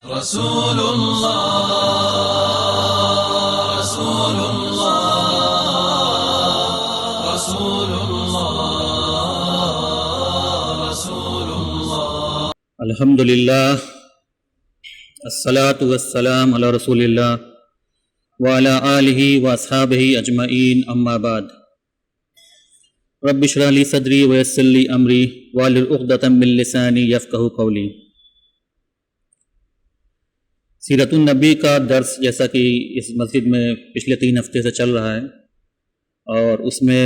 رسول اللہ رسول اللہ رسول اللہ رسول اللہ الحمدللہ الصلاۃ والسلام علی رسول اللہ وعلی آلہ واصحابہ اجمعین اما بعد رب اشرح لی صدری ویسر لی امری واحلل عقدۃ من لسانی یفقہوا قولی۔ سیرت النبی کا درس جیسا کہ اس مسجد میں پچھلے 3 ہفتے سے چل رہا ہے، اور اس میں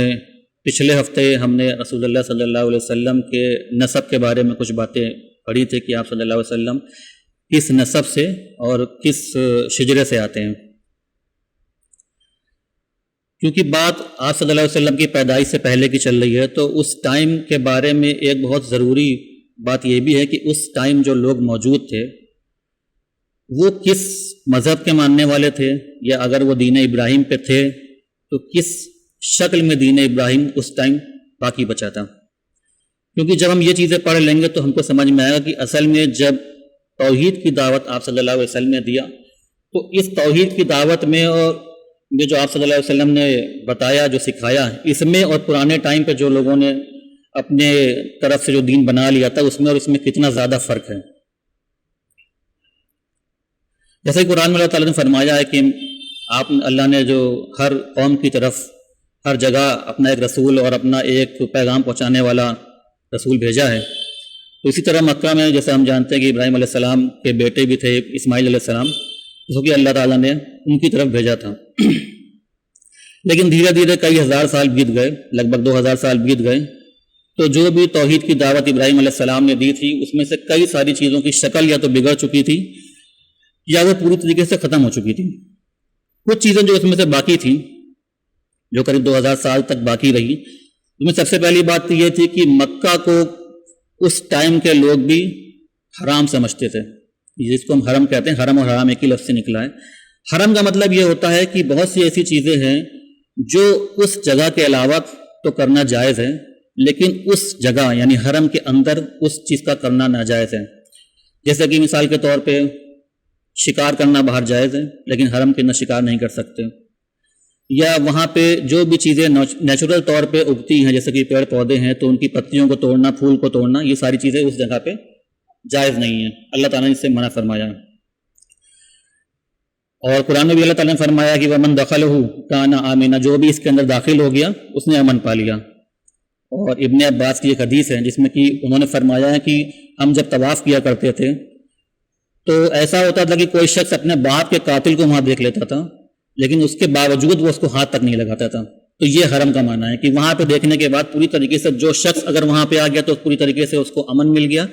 پچھلے ہفتے ہم نے رسول اللہ صلی اللہ علیہ وسلم کے نسب کے بارے میں کچھ باتیں پڑھی تھی کہ آپ صلی اللہ علیہ وسلم کس نسب سے اور کس شجرے سے آتے ہیں۔ کیونکہ بات آپ صلی اللہ علیہ وسلم کی پیدائش سے پہلے کی چل رہی ہے، تو اس ٹائم کے بارے میں ایک بہت ضروری بات یہ بھی ہے کہ اس ٹائم جو لوگ موجود تھے وہ کس مذہب کے ماننے والے تھے، یا اگر وہ دین ابراہیم پہ تھے تو کس شکل میں دین ابراہیم اس ٹائم باقی بچا تھا۔ کیونکہ جب ہم یہ چیزیں پڑھ لیں گے تو ہم کو سمجھ میں آئے گا کہ اصل میں جب توحید کی دعوت آپ صلی اللہ علیہ وسلم نے دیا، تو اس توحید کی دعوت میں اور یہ جو آپ صلی اللہ علیہ وسلم نے بتایا، جو سکھایا، اس میں اور پرانے ٹائم پہ جو لوگوں نے اپنے طرف سے جو دین بنا لیا تھا اس میں اور اس میں کتنا زیادہ فرق ہے۔ جیسے قرآن میں اللہ تعالیٰ نے فرمایا ہے کہ اللہ نے جو ہر قوم کی طرف ہر جگہ اپنا ایک رسول اور اپنا ایک پیغام پہنچانے والا رسول بھیجا ہے، تو اسی طرح مکہ میں جیسے ہم جانتے ہیں کہ ابراہیم علیہ السلام کے بیٹے بھی تھے اسماعیل علیہ السلام، جس کو کہ اللہ تعالیٰ نے ان کی طرف بھیجا تھا۔ لیکن دھیرے دھیرے کئی ہزار سال بیت گئے، لگ بھگ 2000 سال بیت گئے، تو جو بھی توحید کی دعوت ابراہیم علیہ السلام نے دی تھی اس میں سے کئی ساری چیزوں کی شکل یا تو بگڑ چکی تھی یا وہ پوری طریقے سے ختم ہو چکی تھی۔ کچھ چیزیں جو اس میں سے باقی تھیں، جو قریب 2000 سال تک باقی رہی، اس میں سب سے پہلی بات تو یہ تھی کہ مکہ کو اس ٹائم کے لوگ بھی حرام سمجھتے تھے، جس کو ہم حرم کہتے ہیں۔ حرم اور حرام ایک ہی لفظ سے نکلا ہے۔ حرم کا مطلب یہ ہوتا ہے کہ بہت سی ایسی چیزیں ہیں جو اس جگہ کے علاوہ تو کرنا جائز ہے، لیکن اس جگہ یعنی حرم کے اندر اس چیز کا کرنا ناجائز ہے۔ جیسے کہ مثال کے طور پہ شکار کرنا باہر جائز ہے، لیکن حرم کے اندر شکار نہیں کر سکتے، یا وہاں پہ جو بھی چیزیں نیچرل طور پہ اگتی ہیں جیسے کہ پیڑ پودے ہیں تو ان کی پتیوں کو توڑنا، پھول کو توڑنا، یہ ساری چیزیں اس جگہ پہ جائز نہیں ہیں، اللہ تعالیٰ نے اس سے منع فرمایا۔ اور قرآن میں بھی اللہ تعالیٰ نے فرمایا کہ وَمَن دَخَلَهُ كَانَ آمِنًا، جو بھی اس کے اندر داخل ہو گیا اس نے امن پا لیا۔ اور ابن عباس کی ایک حدیث ہے جس میں کہ انہوں نے فرمایا ہے کہ ہم جب طواف کیا کرتے تھے تو ایسا ہوتا تھا کہ کوئی شخص اپنے باپ کے قاتل کو وہاں دیکھ لیتا تھا، لیکن اس کے باوجود وہ اس کو ہاتھ تک نہیں لگاتا تھا۔ تو یہ حرم کا معنی ہے کہ وہاں پہ دیکھنے کے بعد پوری طریقے سے جو شخص اگر وہاں پہ آ گیا تو پوری طریقے سے اس کو امن مل گیا،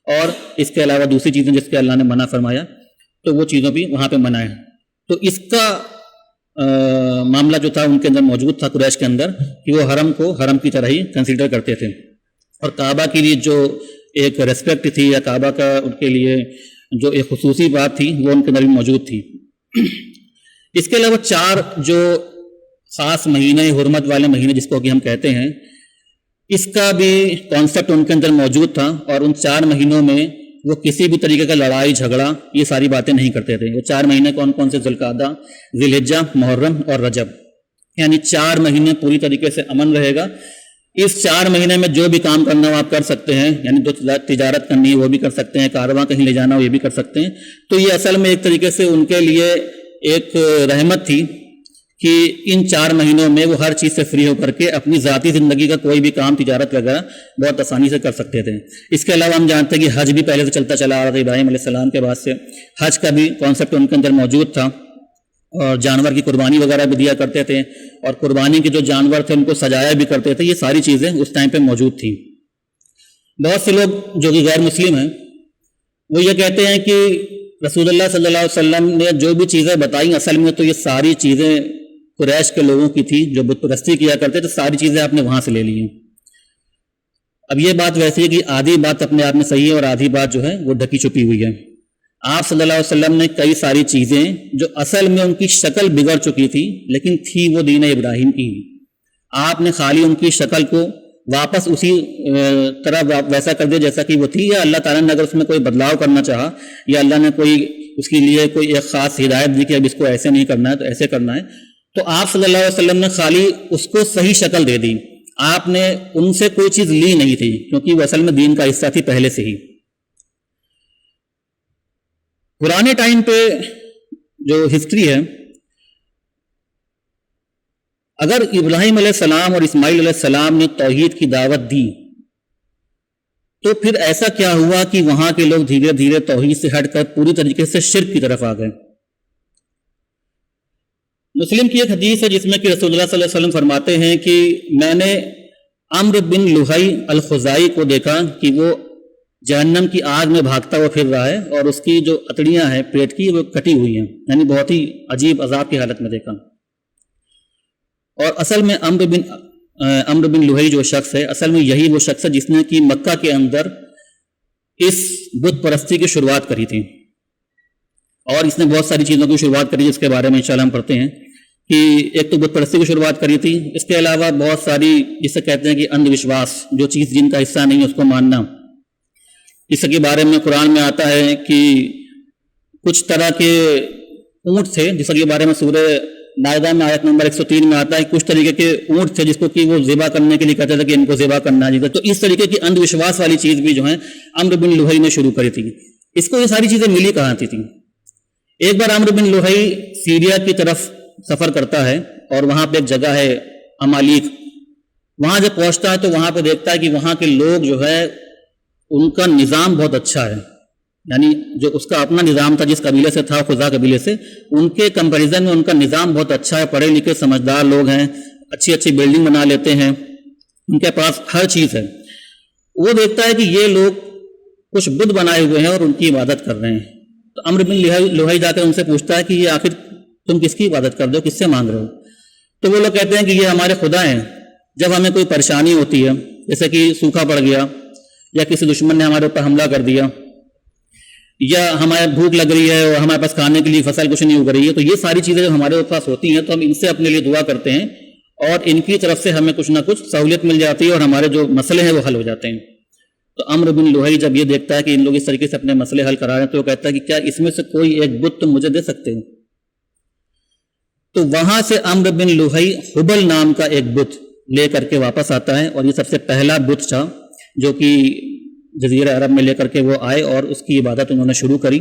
اور اس کے علاوہ دوسری چیزیں جس کے اللہ نے منع فرمایا تو وہ چیزوں بھی وہاں پہ منع ہے۔ تو اس کا معاملہ جو تھا ان کے اندر موجود تھا قریش کے اندر، کہ وہ حرم کو حرم کی طرح ہی کنسیڈر کرتے تھے، اور کعبہ کے لیے جو ایک ریسپیکٹ تھی یا کعبہ کا ان کے لیے جو ایک خصوصی بات تھی وہ ان کے اندر بھی موجود تھی۔ اس کے علاوہ 4 جو خاص مہینے، حرمت والے مہینے جس کو کہ ہم کہتے ہیں، اس کا بھی کانسیپٹ ان کے اندر موجود تھا، اور ان 4 مہینوں میں وہ کسی بھی طریقے کا لڑائی جھگڑا یہ ساری باتیں نہیں کرتے تھے۔ وہ 4 مہینے کون کون سے؟ ذوالقعدہ، ذی الحجہ، محرم اور رجب، یعنی 4 مہینے پوری طریقے سے امن رہے گا۔ اس 4 مہینے میں جو بھی کام کرنا ہو آپ کر سکتے ہیں، یعنی جو تجارت کرنی ہے وہ بھی کر سکتے ہیں، کارواں کہیں لے جانا ہو یہ بھی کر سکتے ہیں۔ تو یہ اصل میں ایک طریقے سے ان کے لیے ایک رحمت تھی کہ ان 4 مہینوں میں وہ ہر چیز سے فری ہو کر کے اپنی ذاتی زندگی کا کوئی بھی کام، تجارت وغیرہ بہت آسانی سے کر سکتے تھے۔ اس کے علاوہ ہم جانتے ہیں کہ حج بھی پہلے سے چلتا چلا آ رہا تھا، ابراہیم علیہ السلام کے بعد سے حج کا بھی کانسیپٹ ان کے اندر موجود تھا، اور جانور کی قربانی وغیرہ بھی دیا کرتے تھے، اور قربانی کے جو جانور تھے ان کو سجایا بھی کرتے تھے۔ یہ ساری چیزیں اس ٹائم پہ موجود تھیں۔ بہت سے لوگ جو کہ غیر مسلم ہیں وہ یہ کہتے ہیں کہ رسول اللہ صلی اللہ علیہ وسلم نے جو بھی چیزیں بتائیں اصل میں تو یہ ساری چیزیں قریش کے لوگوں کی تھی جو بت پرستی کیا کرتے تھے، ساری چیزیں آپ نے وہاں سے لے لی ہیں۔ اب یہ بات ویسی ہے کہ آدھی بات اپنے آپ میں صحیح ہے اور آدھی بات جو ہے وہ ڈھکی چھپی ہوئی ہے۔ آپ صلی اللہ علیہ وسلم نے کئی ساری چیزیں جو اصل میں ان کی شکل بگڑ چکی تھی لیکن تھی وہ دین ابراہیم کی، آپ نے خالی ان کی شکل کو واپس اسی طرح ویسا کر دے جیسا کہ وہ تھی، یا اللہ تعالیٰ نے اگر اس میں کوئی بدلاؤ کرنا چاہا، یا اللہ نے کوئی اس کے لیے کوئی ایک خاص ہدایت دی کہ اب اس کو ایسے نہیں کرنا ہے تو ایسے کرنا ہے، تو آپ صلی اللہ علیہ وسلم نے خالی اس کو صحیح شکل دے دی، آپ نے ان سے کوئی چیز لی نہیں تھی، کیونکہ وہ اصل میں دین کا حصہ تھی پہلے سے ہی۔ پرانے ٹائم پہ جو ہسٹری ہے، اگر ابراہیم علیہ السلام اور اسماعیل علیہ السلام نے توحید کی دعوت دی تو پھر ایسا کیا ہوا کہ وہاں کے لوگ دھیرے دھیرے توحید سے ہٹ کر پوری طریقے سے شرک کی طرف آ گئے۔ مسلم کی ایک حدیث ہے جس میں کہ رسول اللہ صلی اللہ علیہ وسلم فرماتے ہیں کہ میں نے عمرو بن لہی الخزائی کو دیکھا کہ وہ جہنم کی آگ میں بھاگتا ہوا پھر رہا ہے اور اس کی جو اتڑیاں ہیں پیٹ کی وہ کٹی ہوئی ہیں، یعنی بہت ہی عجیب عذاب کی حالت میں دیکھا۔ اور اصل میں عمرو بن لہی جو شخص ہے، اصل میں یہی وہ شخص ہے جس نے کہ مکہ کے اندر اس بت پرستی کی شروعات کری تھی، اور اس نے بہت ساری چیزوں کی شروعات کری جس کے بارے میں انشاءاللہ ہم پڑھتے ہیں کہ ایک تو بت پرستی کی شروعات کری تھی، اس کے علاوہ بہت ساری جسے کہتے ہیں کہ اندھ وشواس، جو چیز جن کا حصہ نہیں ہے اس کو ماننا۔ اس کے بارے میں قرآن میں آتا ہے کہ کچھ طرح کے اونٹ تھے، جس کے بارے میں سورہ مائدہ میں آیت نمبر 103 میں آتا ہے کچھ طریقے کے اونٹ تھے جس کو کہ وہ ذبح کرنے کے لیے کہتے تھے کہ ان کو ذبح کرنا ہے۔ تو اس طریقے کی اندھ وشواس والی چیز بھی جو ہے عمرو بن لہی نے شروع کری تھی۔ اس کو یہ ساری چیزیں ملی کہاں تھی؟ ایک بار عمرو بن لہی سیریا کی طرف سفر کرتا ہے اور وہاں پہ ایک جگہ ہے امالیق، وہاں جب پہنچتا ہے تو وہاں پہ دیکھتا ہے کہ وہاں کے لوگ جو ہے ان کا نظام بہت اچھا ہے، یعنی جو اس کا اپنا نظام تھا جس قبیلے سے تھا، خزا قبیلے سے، ان کے کمپیریزن میں ان کا نظام بہت اچھا ہے، پڑھے لکھے سمجھدار لوگ ہیں، اچھی اچھی بلڈنگ بنا لیتے ہیں، ان کے پاس ہر چیز ہے۔ وہ دیکھتا ہے کہ یہ لوگ کچھ بت بنائے ہوئے ہیں اور ان کی عبادت کر رہے ہیں، تو عمرو بن لہی جا کر ان سے پوچھتا ہے کہ یہ آخر تم کس کی عبادت کر رہے ہو، کس سے مانگ رہے ہو؟ تو وہ لوگ کہتے ہیں کہ یہ ہمارے خدا ہیں، جب ہمیں کوئی پریشانی ہوتی ہے، جیسے کہ سوکھا پڑ گیا یا کسی دشمن نے ہمارے اوپر حملہ کر دیا، یا ہمارے بھوک لگ رہی ہے اور ہمارے پاس کھانے کے لیے فصل کچھ نہیں اگ رہی ہے، تو یہ ساری چیزیں جب ہمارے پاس ہوتی ہیں تو ہم ان سے اپنے لیے دعا کرتے ہیں اور ان کی طرف سے ہمیں کچھ نہ کچھ سہولت مل جاتی ہے اور ہمارے جو مسئلے ہیں وہ حل ہو جاتے ہیں۔ تو عمرو بن لہی جب یہ دیکھتا ہے کہ ان لوگ اس طریقے سے اپنے مسئلے حل کرا رہے ہیں تو وہ کہتا ہے کہ کیا اس میں سے کوئی ایک بت تم مجھے دے سکتے ہو؟ تو وہاں سے عمرو بن لہی حبل نام کا ایک بت لے کر کے واپس آتا ہے، اور یہ سب سے پہلا بت تھا جو کہ جزیرہ عرب میں لے کر کے وہ آئے اور اس کی عبادت انہوں نے شروع کری،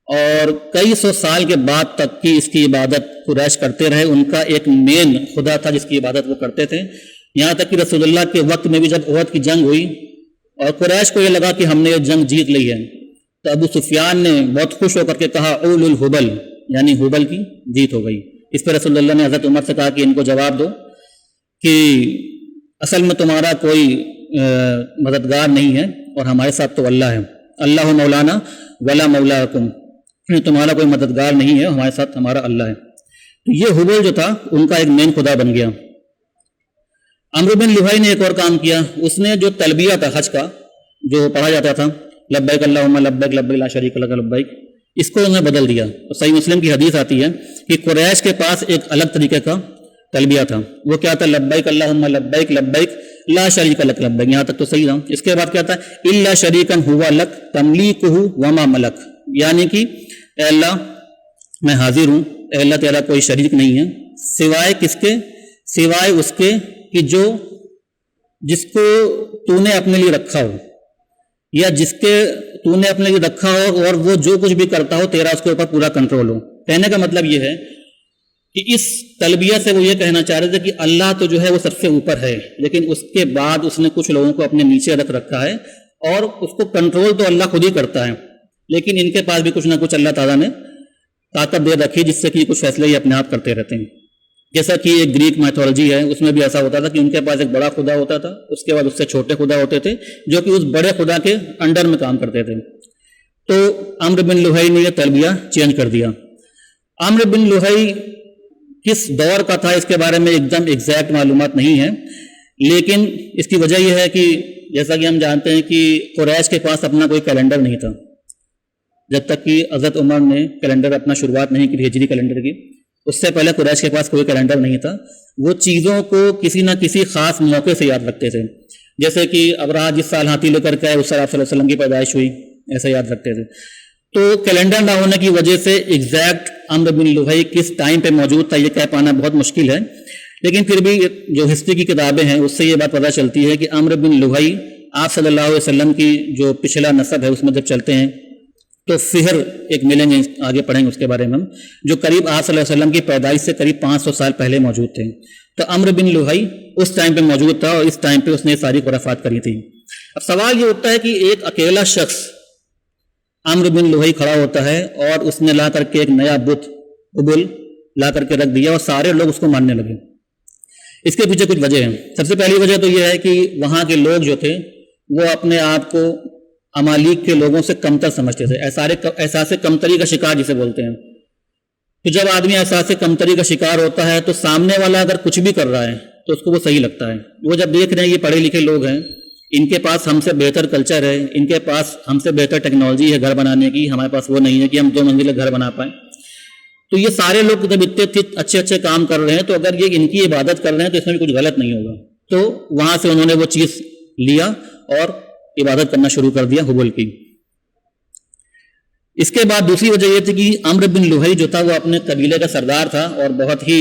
اور کئی سو سال کے بعد تک کی اس کی عبادت قریش کرتے رہے۔ ان کا ایک مین خدا تھا جس کی عبادت وہ کرتے تھے، یہاں تک کہ رسول اللہ کے وقت میں بھی جب احد کی جنگ ہوئی اور قریش کو یہ لگا کہ ہم نے یہ جنگ جیت لی ہے، تو ابو سفیان نے بہت خوش ہو کر کے کہا اول الحبل، یعنی حبل کی جیت ہو گئی۔ اس پہ رسول اللہ نے حضرت عمر سے کہا کہ ان کو جواب دو کہ اصل میں تمہارا کوئی مددگار نہیں ہے اور ہمارے ساتھ تو اللہ ہے، اللہ مولانا ولا مولاکم، تمہارا کوئی مددگار نہیں ہے، ہمارے ساتھ ہمارا اللہ ہے۔ تو یہ حبل جو تھا ان کا ایک مین خدا بن گیا۔ عمرو بن لہی نے ایک اور کام کیا، اس نے جو تلبیہ تھا حج کا جو پڑھا جاتا تھا، لبیک اللہم لبیک لبیک لا شریک لک لبیک، اس کو انہوں نے بدل دیا۔ صحیح مسلم کی حدیث آتی ہے کہ قریش کے پاس ایک الگ طریقے کا تلبیہ تھا، وہ کیا تھا؟ لبیک اللہم لبیک لبیک لا شریک لک لبیک، یہاں تک تو صحیح تھا۔ اس کے بعد کیا تھا؟ الا شریکا ہوا لک تملیکہ وما ملک، یعنی کہ اے اللہ میں حاضر ہوں، اے اللہ تیرا کوئی شریک نہیں ہے سوائے کس کے؟ سوائے اس کے کہ جس کو تو نے اپنے لیے رکھا ہو، یا جس کے تو نے اپنے لیے رکھا ہو اور وہ جو کچھ بھی کرتا ہو تیرا اس کے اوپر پورا کنٹرول ہو۔ کہنے کا مطلب یہ ہے کہ اس تلبیہ سے وہ یہ کہنا چاہ رہے تھے کہ اللہ تو جو ہے وہ سب سے اوپر ہے، لیکن اس کے بعد اس نے کچھ لوگوں کو اپنے نیچے رکھ رکھا ہے اور اس کو کنٹرول تو اللہ خود ہی کرتا ہے، لیکن ان کے پاس بھی کچھ نہ کچھ اللہ تعالیٰ نے طاقت دے رکھی جس سے کہ کچھ فیصلے یہ اپنے آپ کرتے رہتے ہیں۔ جیسا کہ ایک گریک میتھولوجی ہے، اس میں بھی ایسا ہوتا تھا کہ ان کے پاس ایک بڑا خدا ہوتا تھا، اس کے بعد اس سے چھوٹے خدا ہوتے تھے جو کہ اس بڑے خدا کے انڈر میں کام کرتے تھے۔ تو عمرو بن لہی نے یہ تلبیہ چینج کر دیا۔ عمرو بن لہی کس دور کا تھا اس کے بارے میں ایک دم ایگزیکٹ معلومات نہیں ہے، لیکن اس کی وجہ یہ ہے کہ جیسا کہ ہم جانتے ہیں کہ قریش کے پاس اپنا کوئی کیلنڈر نہیں تھا، جب تک کہ حضرت عمر نے کیلنڈر اپنا شروعات نہیں کی ہجری کیلنڈر کی، اس سے پہلے قریش کے پاس کوئی کیلنڈر نہیں تھا. وہ چیزوں کو کسی نہ کسی خاص موقع سے یاد رکھتے تھے. جیسے کہ ابراہ جس سال ہاتھی لے کر کے آئے اس سال آپ صلی اللہ علیہ وسلم کی پیدائش ہوئی، ایسا یاد رکھتے تھے. تو کیلنڈر نہ ہونے کی وجہ سے ایگزیکٹ عمرو بن لوہی کس ٹائم پہ موجود تھا یہ کہہ پانا بہت مشکل ہے. لیکن پھر بھی جو ہسٹری کی کتابیں ہیں اس سے یہ بات پتہ چلتی ہے کہ عمرو بن لوہی آپ صلی اللہ علیہ وسلم کی جو پچھلا نسب ہے اس میں جب چلتے ہیں تو فہر ایک ملیں گے، آگے پڑھیں گے اس کے بارے میں ہم، جو قریب آپ صلی اللہ علیہ وسلم کی پیدائش سے قریب 500 سال پہلے موجود تھے. تو عمرو بن لوہی اس ٹائم پہ موجود تھا اور اس ٹائم پہ اس نے ساری خرافات کری تھی. اب سوال یہ ہوتا ہے کہ ایک اکیلا شخص عمرو بن لوہی کھڑا ہوتا ہے اور اس نے لا کر کے ایک نیا بت حبل لا کر کے رکھ دیا اور سارے لوگ اس کو ماننے لگے. اس کے پیچھے کچھ وجہ ہیں. سب سے پہلی وجہ تو یہ ہے کہ وہاں کے لوگ جو تھے وہ اپنے آپ کو امالیک کے لوگوں سے کمتر سمجھتے تھے. احساس کمتری کا شکار جسے بولتے ہیں. تو جب آدمی احساس کمتری کا شکار ہوتا ہے تو سامنے والا اگر کچھ بھی کر رہا ہے تو اس کو وہ صحیح لگتا ہے. وہ جب دیکھ رہے ہیں یہ پڑھے لکھے لوگ ہیں، ان کے پاس ہم سے بہتر کلچر ہے، ان کے پاس ہم سے بہتر ٹیکنالوجی ہے گھر بنانے کی، ہمارے پاس وہ نہیں ہے کہ ہم 2 منزلہ گھر بنا پائیں. تو یہ سارے لوگ جب اتنے اچھے کام کر رہے ہیں تو اگر یہ ان کی عبادت کر رہے ہیں تو اس میں بھی کچھ غلط نہیں ہوگا. تو وہاں سے انہوں نے وہ چیز لیا اور عبادت کرنا شروع کر دیا حبل کی. اس کے بعد دوسری وجہ یہ تھی کہ عمرو بن لوہی جو تھا وہ اپنے قبیلے کا سردار تھا اور بہت ہی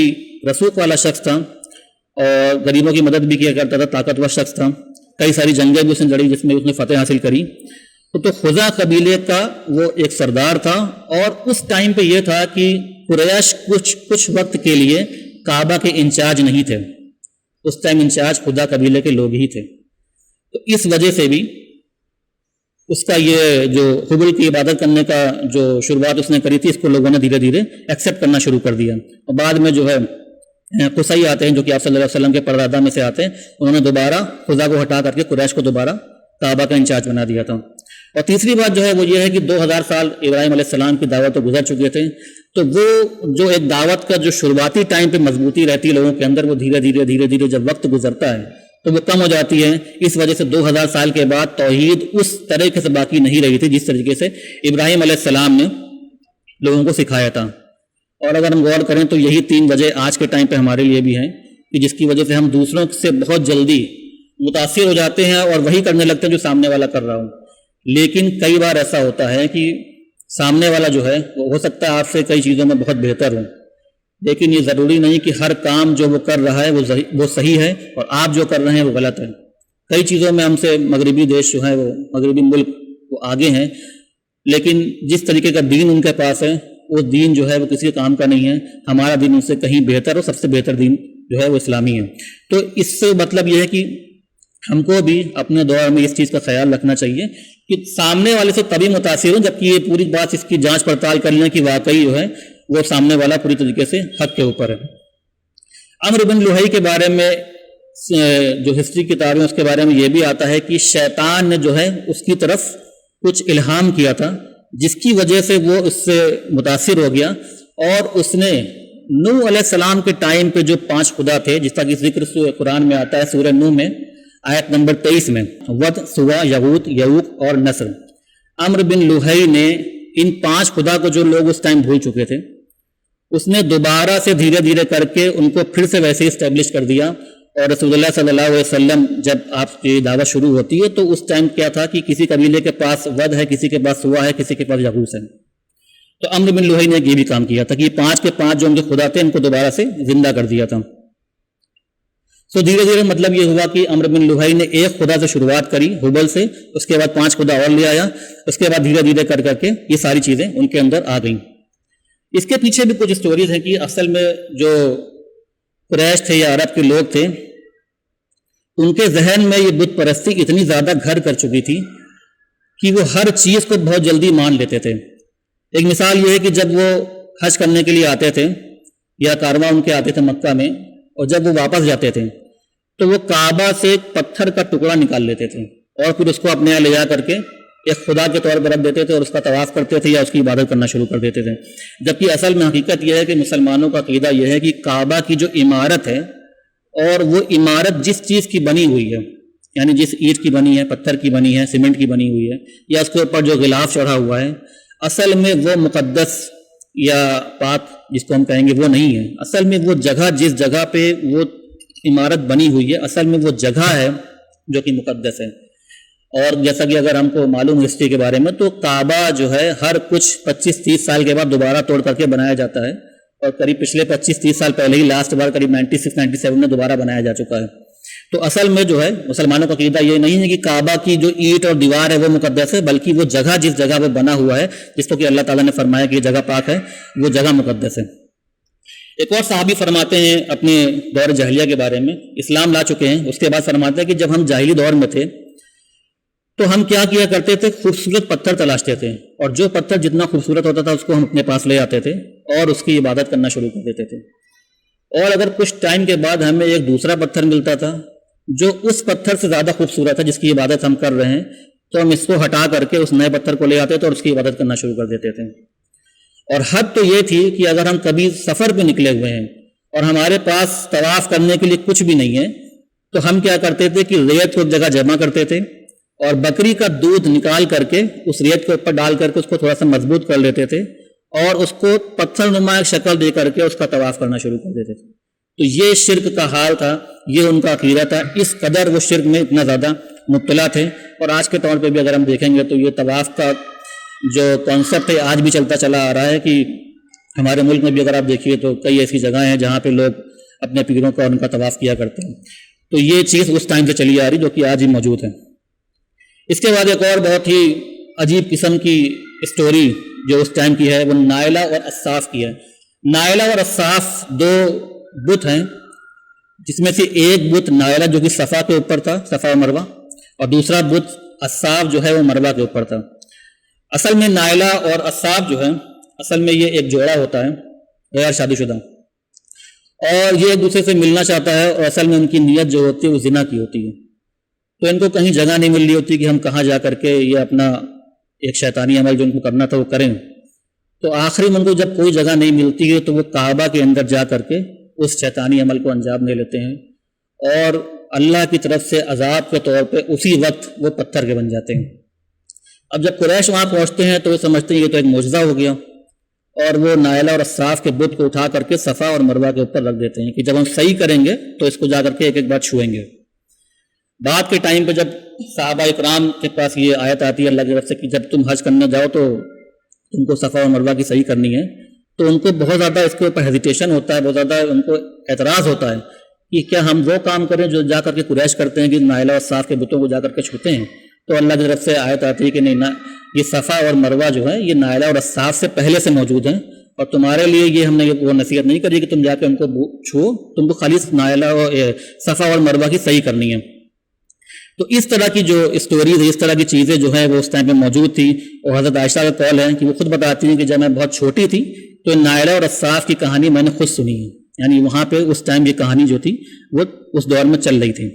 رسوخ والا شخص تھا اور غریبوں کی مدد بھی کیا کرتا تھا، طاقتور شخص تھا. کئی ساری جنگیں بھی اس نے لڑی جس میں اس نے فتح حاصل کری. تو خزاع قبیلے کا وہ ایک سردار تھا اور اس ٹائم پہ یہ تھا کہ قریش کچھ وقت کے لیے کعبہ کے انچارج نہیں تھے. اس ٹائم انچارج خزاع قبیلے کے لوگ ہی تھے. تو اس وجہ سے بھی اس کا یہ جو حبل کی عبادت کرنے کا جو شروعات اس نے کری تھی اس کو لوگوں نے دھیرے دھیرے ایکسیپٹ کرنا شروع کر دیا. اور بعد میں جو ہے قصی آتے ہیں جو کہ آپ صلی اللہ علیہ وسلم کے پردادا میں سے آتے ہیں، انہوں نے دوبارہ خزاع کو ہٹا کر کے قریش کو دوبارہ کعبہ کا انچارج بنا دیا تھا. اور تیسری بات جو ہے وہ یہ ہے کہ 2000 سال ابراہیم علیہ السلام کی دعوت تو گزر چکے تھے. تو وہ جو ایک دعوت کا جو شروعاتی ٹائم پہ مضبوطی رہتی ہے لوگوں کے اندر وہ دھیرے دھیرے جب وقت گزرتا ہے تو وہ کم ہو جاتی ہے. اس وجہ سے 2000 سال کے بعد توحید اس طریقے سے باقی نہیں رہی تھی جس طریقے سے ابراہیم علیہ السلام نے لوگوں کو سکھایا تھا. اور اگر ہم غور کریں تو یہی 3 وجہ آج کے ٹائم پہ ہمارے لیے بھی ہیں کہ جس کی وجہ سے ہم دوسروں سے بہت جلدی متاثر ہو جاتے ہیں اور وہی کرنے لگتے ہیں جو سامنے والا کر رہا ہو. لیکن کئی بار ایسا ہوتا ہے کہ سامنے والا جو ہے وہ ہو سکتا ہے آپ سے کئی چیزوں میں بہت بہتر ہو، لیکن یہ ضروری نہیں کہ ہر کام جو وہ کر رہا ہے وہ صحیح ہے اور آپ جو کر رہے ہیں وہ غلط ہے. کئی چیزوں میں ہم سے مغربی دیش جو ہے وہ مغربی ملک وہ آگے ہیں، لیکن جس طریقے کا دین ان کے پاس ہے وہ دین جو ہے وہ کسی کام کا نہیں ہے. ہمارا دین ان سے کہیں بہتر اور سب سے بہتر دین جو ہے وہ اسلامی ہے. تو اس سے مطلب یہ ہے کہ ہم کو بھی اپنے دور میں اس چیز کا خیال رکھنا چاہیے کہ سامنے والے سے تبھی متاثر ہوں جبکہ یہ پوری بات اس کی جانچ پڑتال کر لیں کہ واقعی جو ہے وہ سامنے والا پوری طریقے سے حق کے اوپر ہے. عمرو بن لوہی کے بارے میں جو ہسٹری کتابیں اس کے بارے میں یہ بھی آتا ہے کہ شیطان نے جو ہے اس کی طرف کچھ الہام کیا تھا جس کی وجہ سے وہ اس سے متاثر ہو گیا اور اس نے نوح علیہ السلام کے ٹائم پہ جو 5 خدا تھے جس کا کہ ذکر قرآن میں آتا ہے سورہ نوح میں آیت نمبر 23 میں ود، سوا، یغوت، یعوق اور نصر. عمرو بن لوہی نے ان 5 خدا کو جو لوگ اس ٹائم بھول چکے تھے اس نے دوبارہ سے دھیرے دھیرے کر کے ان کو پھر سے ویسے اسٹیبلش کر دیا. اور رسول اللہ صلی اللہ علیہ وسلم جب آپ کی دعوت شروع ہوتی ہے تو اس ٹائم کیا تھا کہ کسی قبیلے کے پاس ود ہے، کسی کے پاس سوا ہے، کسی کے پاس یغوث ہے. تو عمرو بن لوہی نے یہ بھی کام کیا تھا کہ 5 کے 5 جو ان کے خدا تھے ان کو دوبارہ سے زندہ کر دیا تھا. تو دھیرے دھیرے مطلب یہ ہوا کہ عمرو بن لوہی نے ایک خدا سے شروعات کری حبل سے، اس کے بعد 5 خدا اور لے آیا، اس کے بعد دھیرے دھیرے کر کے یہ ساری چیزیں ان کے اندر آ گئیں. اس کے پیچھے بھی کچھ سٹوریز ہیں کہ اصل میں جو قریش تھے یا عرب کے لوگ تھے ان کے ذہن میں یہ بت پرستی اتنی زیادہ گھر کر چکی تھی کہ وہ ہر چیز کو بہت جلدی مان لیتے تھے. ایک مثال یہ ہے کہ جب وہ حج کرنے کے لیے آتے تھے یا کارواں ان کے آتے تھے مکہ میں اور جب وہ واپس جاتے تھے تو وہ کعبہ سے ایک پتھر کا ٹکڑا نکال لیتے تھے اور پھر اس کو اپنے یہاں لے جا کر کے ایک خدا کے طور پر رکھ دیتے تھے اور اس کا طواف کرتے تھے یا اس کی عبادت کرنا شروع کر دیتے تھے. جبکہ اصل میں حقیقت یہ ہے کہ مسلمانوں کا عقیدہ یہ ہے کہ کعبہ کی جو عمارت ہے اور وہ عمارت جس چیز کی بنی ہوئی ہے، یعنی جس اینٹ کی بنی ہے، پتھر کی بنی ہے، سیمنٹ کی بنی ہوئی ہے یا اس کے اوپر جو غلاف چڑھا ہوا ہے، اصل میں وہ مقدس یا پاک جس کو ہم کہیں گے وہ نہیں ہے. اصل میں وہ جگہ جس جگہ پہ وہ عمارت بنی ہوئی ہے اصل میں وہ جگہ ہے جو کہ مقدس ہے. اور جیسا کہ اگر ہم کو معلوم ہسٹری کے بارے میں تو کعبہ جو ہے ہر کچھ 25-30 سال کے بعد دوبارہ توڑ کر کے بنایا جاتا ہے, اور قریب پچھلے 25-30 سال پہلے ہی لاسٹ بار قریب 96-97 میں دوبارہ بنایا جا چکا ہے. تو اصل میں جو ہے مسلمانوں کا عقیدہ یہ نہیں ہے کہ کعبہ کی جو اینٹ اور دیوار ہے وہ مقدس ہے, بلکہ وہ جگہ جس جگہ وہ بنا ہوا ہے جس کو کہ اللہ تعالیٰ نے فرمایا کہ یہ جگہ پاک ہے وہ جگہ مقدس ہے. ایک اور صحابی فرماتے ہیں اپنے دور جاہلیہ کے بارے میں, اسلام لا چکے ہیں, اس کے بعد فرماتے ہیں کہ جب ہم جاہلی دور میں تھے تو ہم کیا کیا کرتے تھے, خوبصورت پتھر تلاشتے تھے, اور جو پتھر جتنا خوبصورت ہوتا تھا اس کو ہم اپنے پاس لے آتے تھے اور اس کی عبادت کرنا شروع کر دیتے تھے. اور اگر کچھ ٹائم کے بعد ہمیں ایک دوسرا پتھر ملتا تھا جو اس پتھر سے زیادہ خوبصورت ہے جس کی عبادت ہم کر رہے ہیں, تو ہم اس کو ہٹا کر کے اس نئے پتھر کو لے آتے تھے اور اس کی عبادت کرنا شروع کر دیتے تھے. اور حد تو یہ تھی کہ اگر ہم کبھی سفر پہ نکلے ہوئے ہیں اور ہمارے پاس طواف کرنے کے لیے کچھ بھی نہیں ہے تو ہم کیا کرتے تھے کہ ریت کو ایک جگہ جمع کرتے تھے اور بکری کا دودھ نکال کر کے اس ریت کے اوپر ڈال کر کے اس کو تھوڑا سا مضبوط کر لیتے تھے اور اس کو پتھر نما ایک شکل دے کر کے اس کا طواف کرنا شروع کر دیتے تھے. تو یہ شرک کا حال تھا, یہ ان کا عقیدہ تھا, اس قدر وہ شرک میں اتنا زیادہ مبتلا تھے. اور آج کے طور پہ بھی اگر ہم دیکھیں گے تو یہ طواف کا جو کانسیپٹ ہے آج بھی چلتا چلا آ رہا ہے کہ ہمارے ملک میں بھی اگر آپ دیکھیے تو کئی ایسی جگہیں ہیں جہاں پہ لوگ اپنے پیروں کا ان کا طواف کیا کرتے ہیں. تو یہ چیز اس ٹائم سے چلی آ رہی جو کہ آج ہی موجود ہے. اس کے بعد ایک اور بہت ہی عجیب قسم کی اسٹوری جو اس ٹائم کی ہے وہ نائلہ اور اصاف کی ہے. نائلہ اور اصاف دو بت ہیں جس میں سے ایک بت نائلہ جو کہ صفا کے اوپر تھا, صفا و مروہ, اور دوسرا بت اصاف جو ہے وہ مروہ کے اوپر تھا. اصل میں نائلہ اور اصاف جو ہے اصل میں یہ ایک جوڑا ہوتا ہے غیر شادی شدہ, اور یہ ایک دوسرے سے ملنا چاہتا ہے اور اصل میں ان کی نیت جو ہوتی ہے وہ زنا کی ہوتی ہے. تو ان کو کہیں جگہ نہیں مل رہی ہوتی کہ ہم کہاں جا کر کے یہ اپنا ایک شیطانی عمل جو ان کو کرنا تھا وہ کریں. تو آخری میں ان کو جب کوئی جگہ نہیں ملتی ہے تو وہ کعبہ کے اندر جا کر کے اس شیطانی عمل کو انجام دے لیتے ہیں اور اللہ کی طرف سے عذاب کے طور پہ اسی وقت وہ پتھر کے بن جاتے ہیں. اب جب قریش وہاں پہنچتے ہیں تو وہ سمجھتے ہیں یہ تو ایک معجزہ ہو گیا, اور وہ نائلہ اور اصاف کے بت کو اٹھا کر کے صفا اور مروہ کے اوپر رکھ دیتے ہیں کہ جب ہم صحیح کریں گے تو اس کو جا کر کے ایک ایک بار چھوئیں گے. بعد کے ٹائم پہ جب صحابہ اکرام کے پاس یہ آیت آتی ہے اللہ کی طرف سے کہ جب تم حج کرنے جاؤ تو تم کو صفا اور مروہ کی صحیح کرنی ہے, تو ان کو بہت زیادہ اس کے اوپر ہیزیٹیشن ہوتا ہے, بہت زیادہ ان کو اعتراض ہوتا ہے کہ کیا ہم وہ کام کریں جو جا کر کے قریش کرتے ہیں کہ نائلہ اور اصاف کے بتوں کو جا کر کے چھوتے ہیں. تو اللہ کی طرف سے آیت آتی ہے کہ نہیں, یہ صفا اور مروہ جو ہے یہ نائلہ اور اصاف سے پہلے سے موجود ہیں, اور تمہارے لیے یہ ہم نے وہ نصیحت نہیں کری کہ تم جا کے ان کو چھو, تم کو خالی نائلہ اور صفا اور مروہ کی صحیح کرنی ہے. تو اس طرح کی جو اسٹوریز اس طرح کی چیزیں جو ہیں وہ اس ٹائم پہ موجود تھی. اور حضرت عائشہ کا قول ہے کہ وہ خود بتاتی ہیں کہ جب میں بہت چھوٹی تھی تو نائلہ اور اصاف کی کہانی میں نے خود سنی ہے, یعنی وہاں پہ اس ٹائم یہ کہانی جو تھی وہ اس دور میں چل رہی تھی.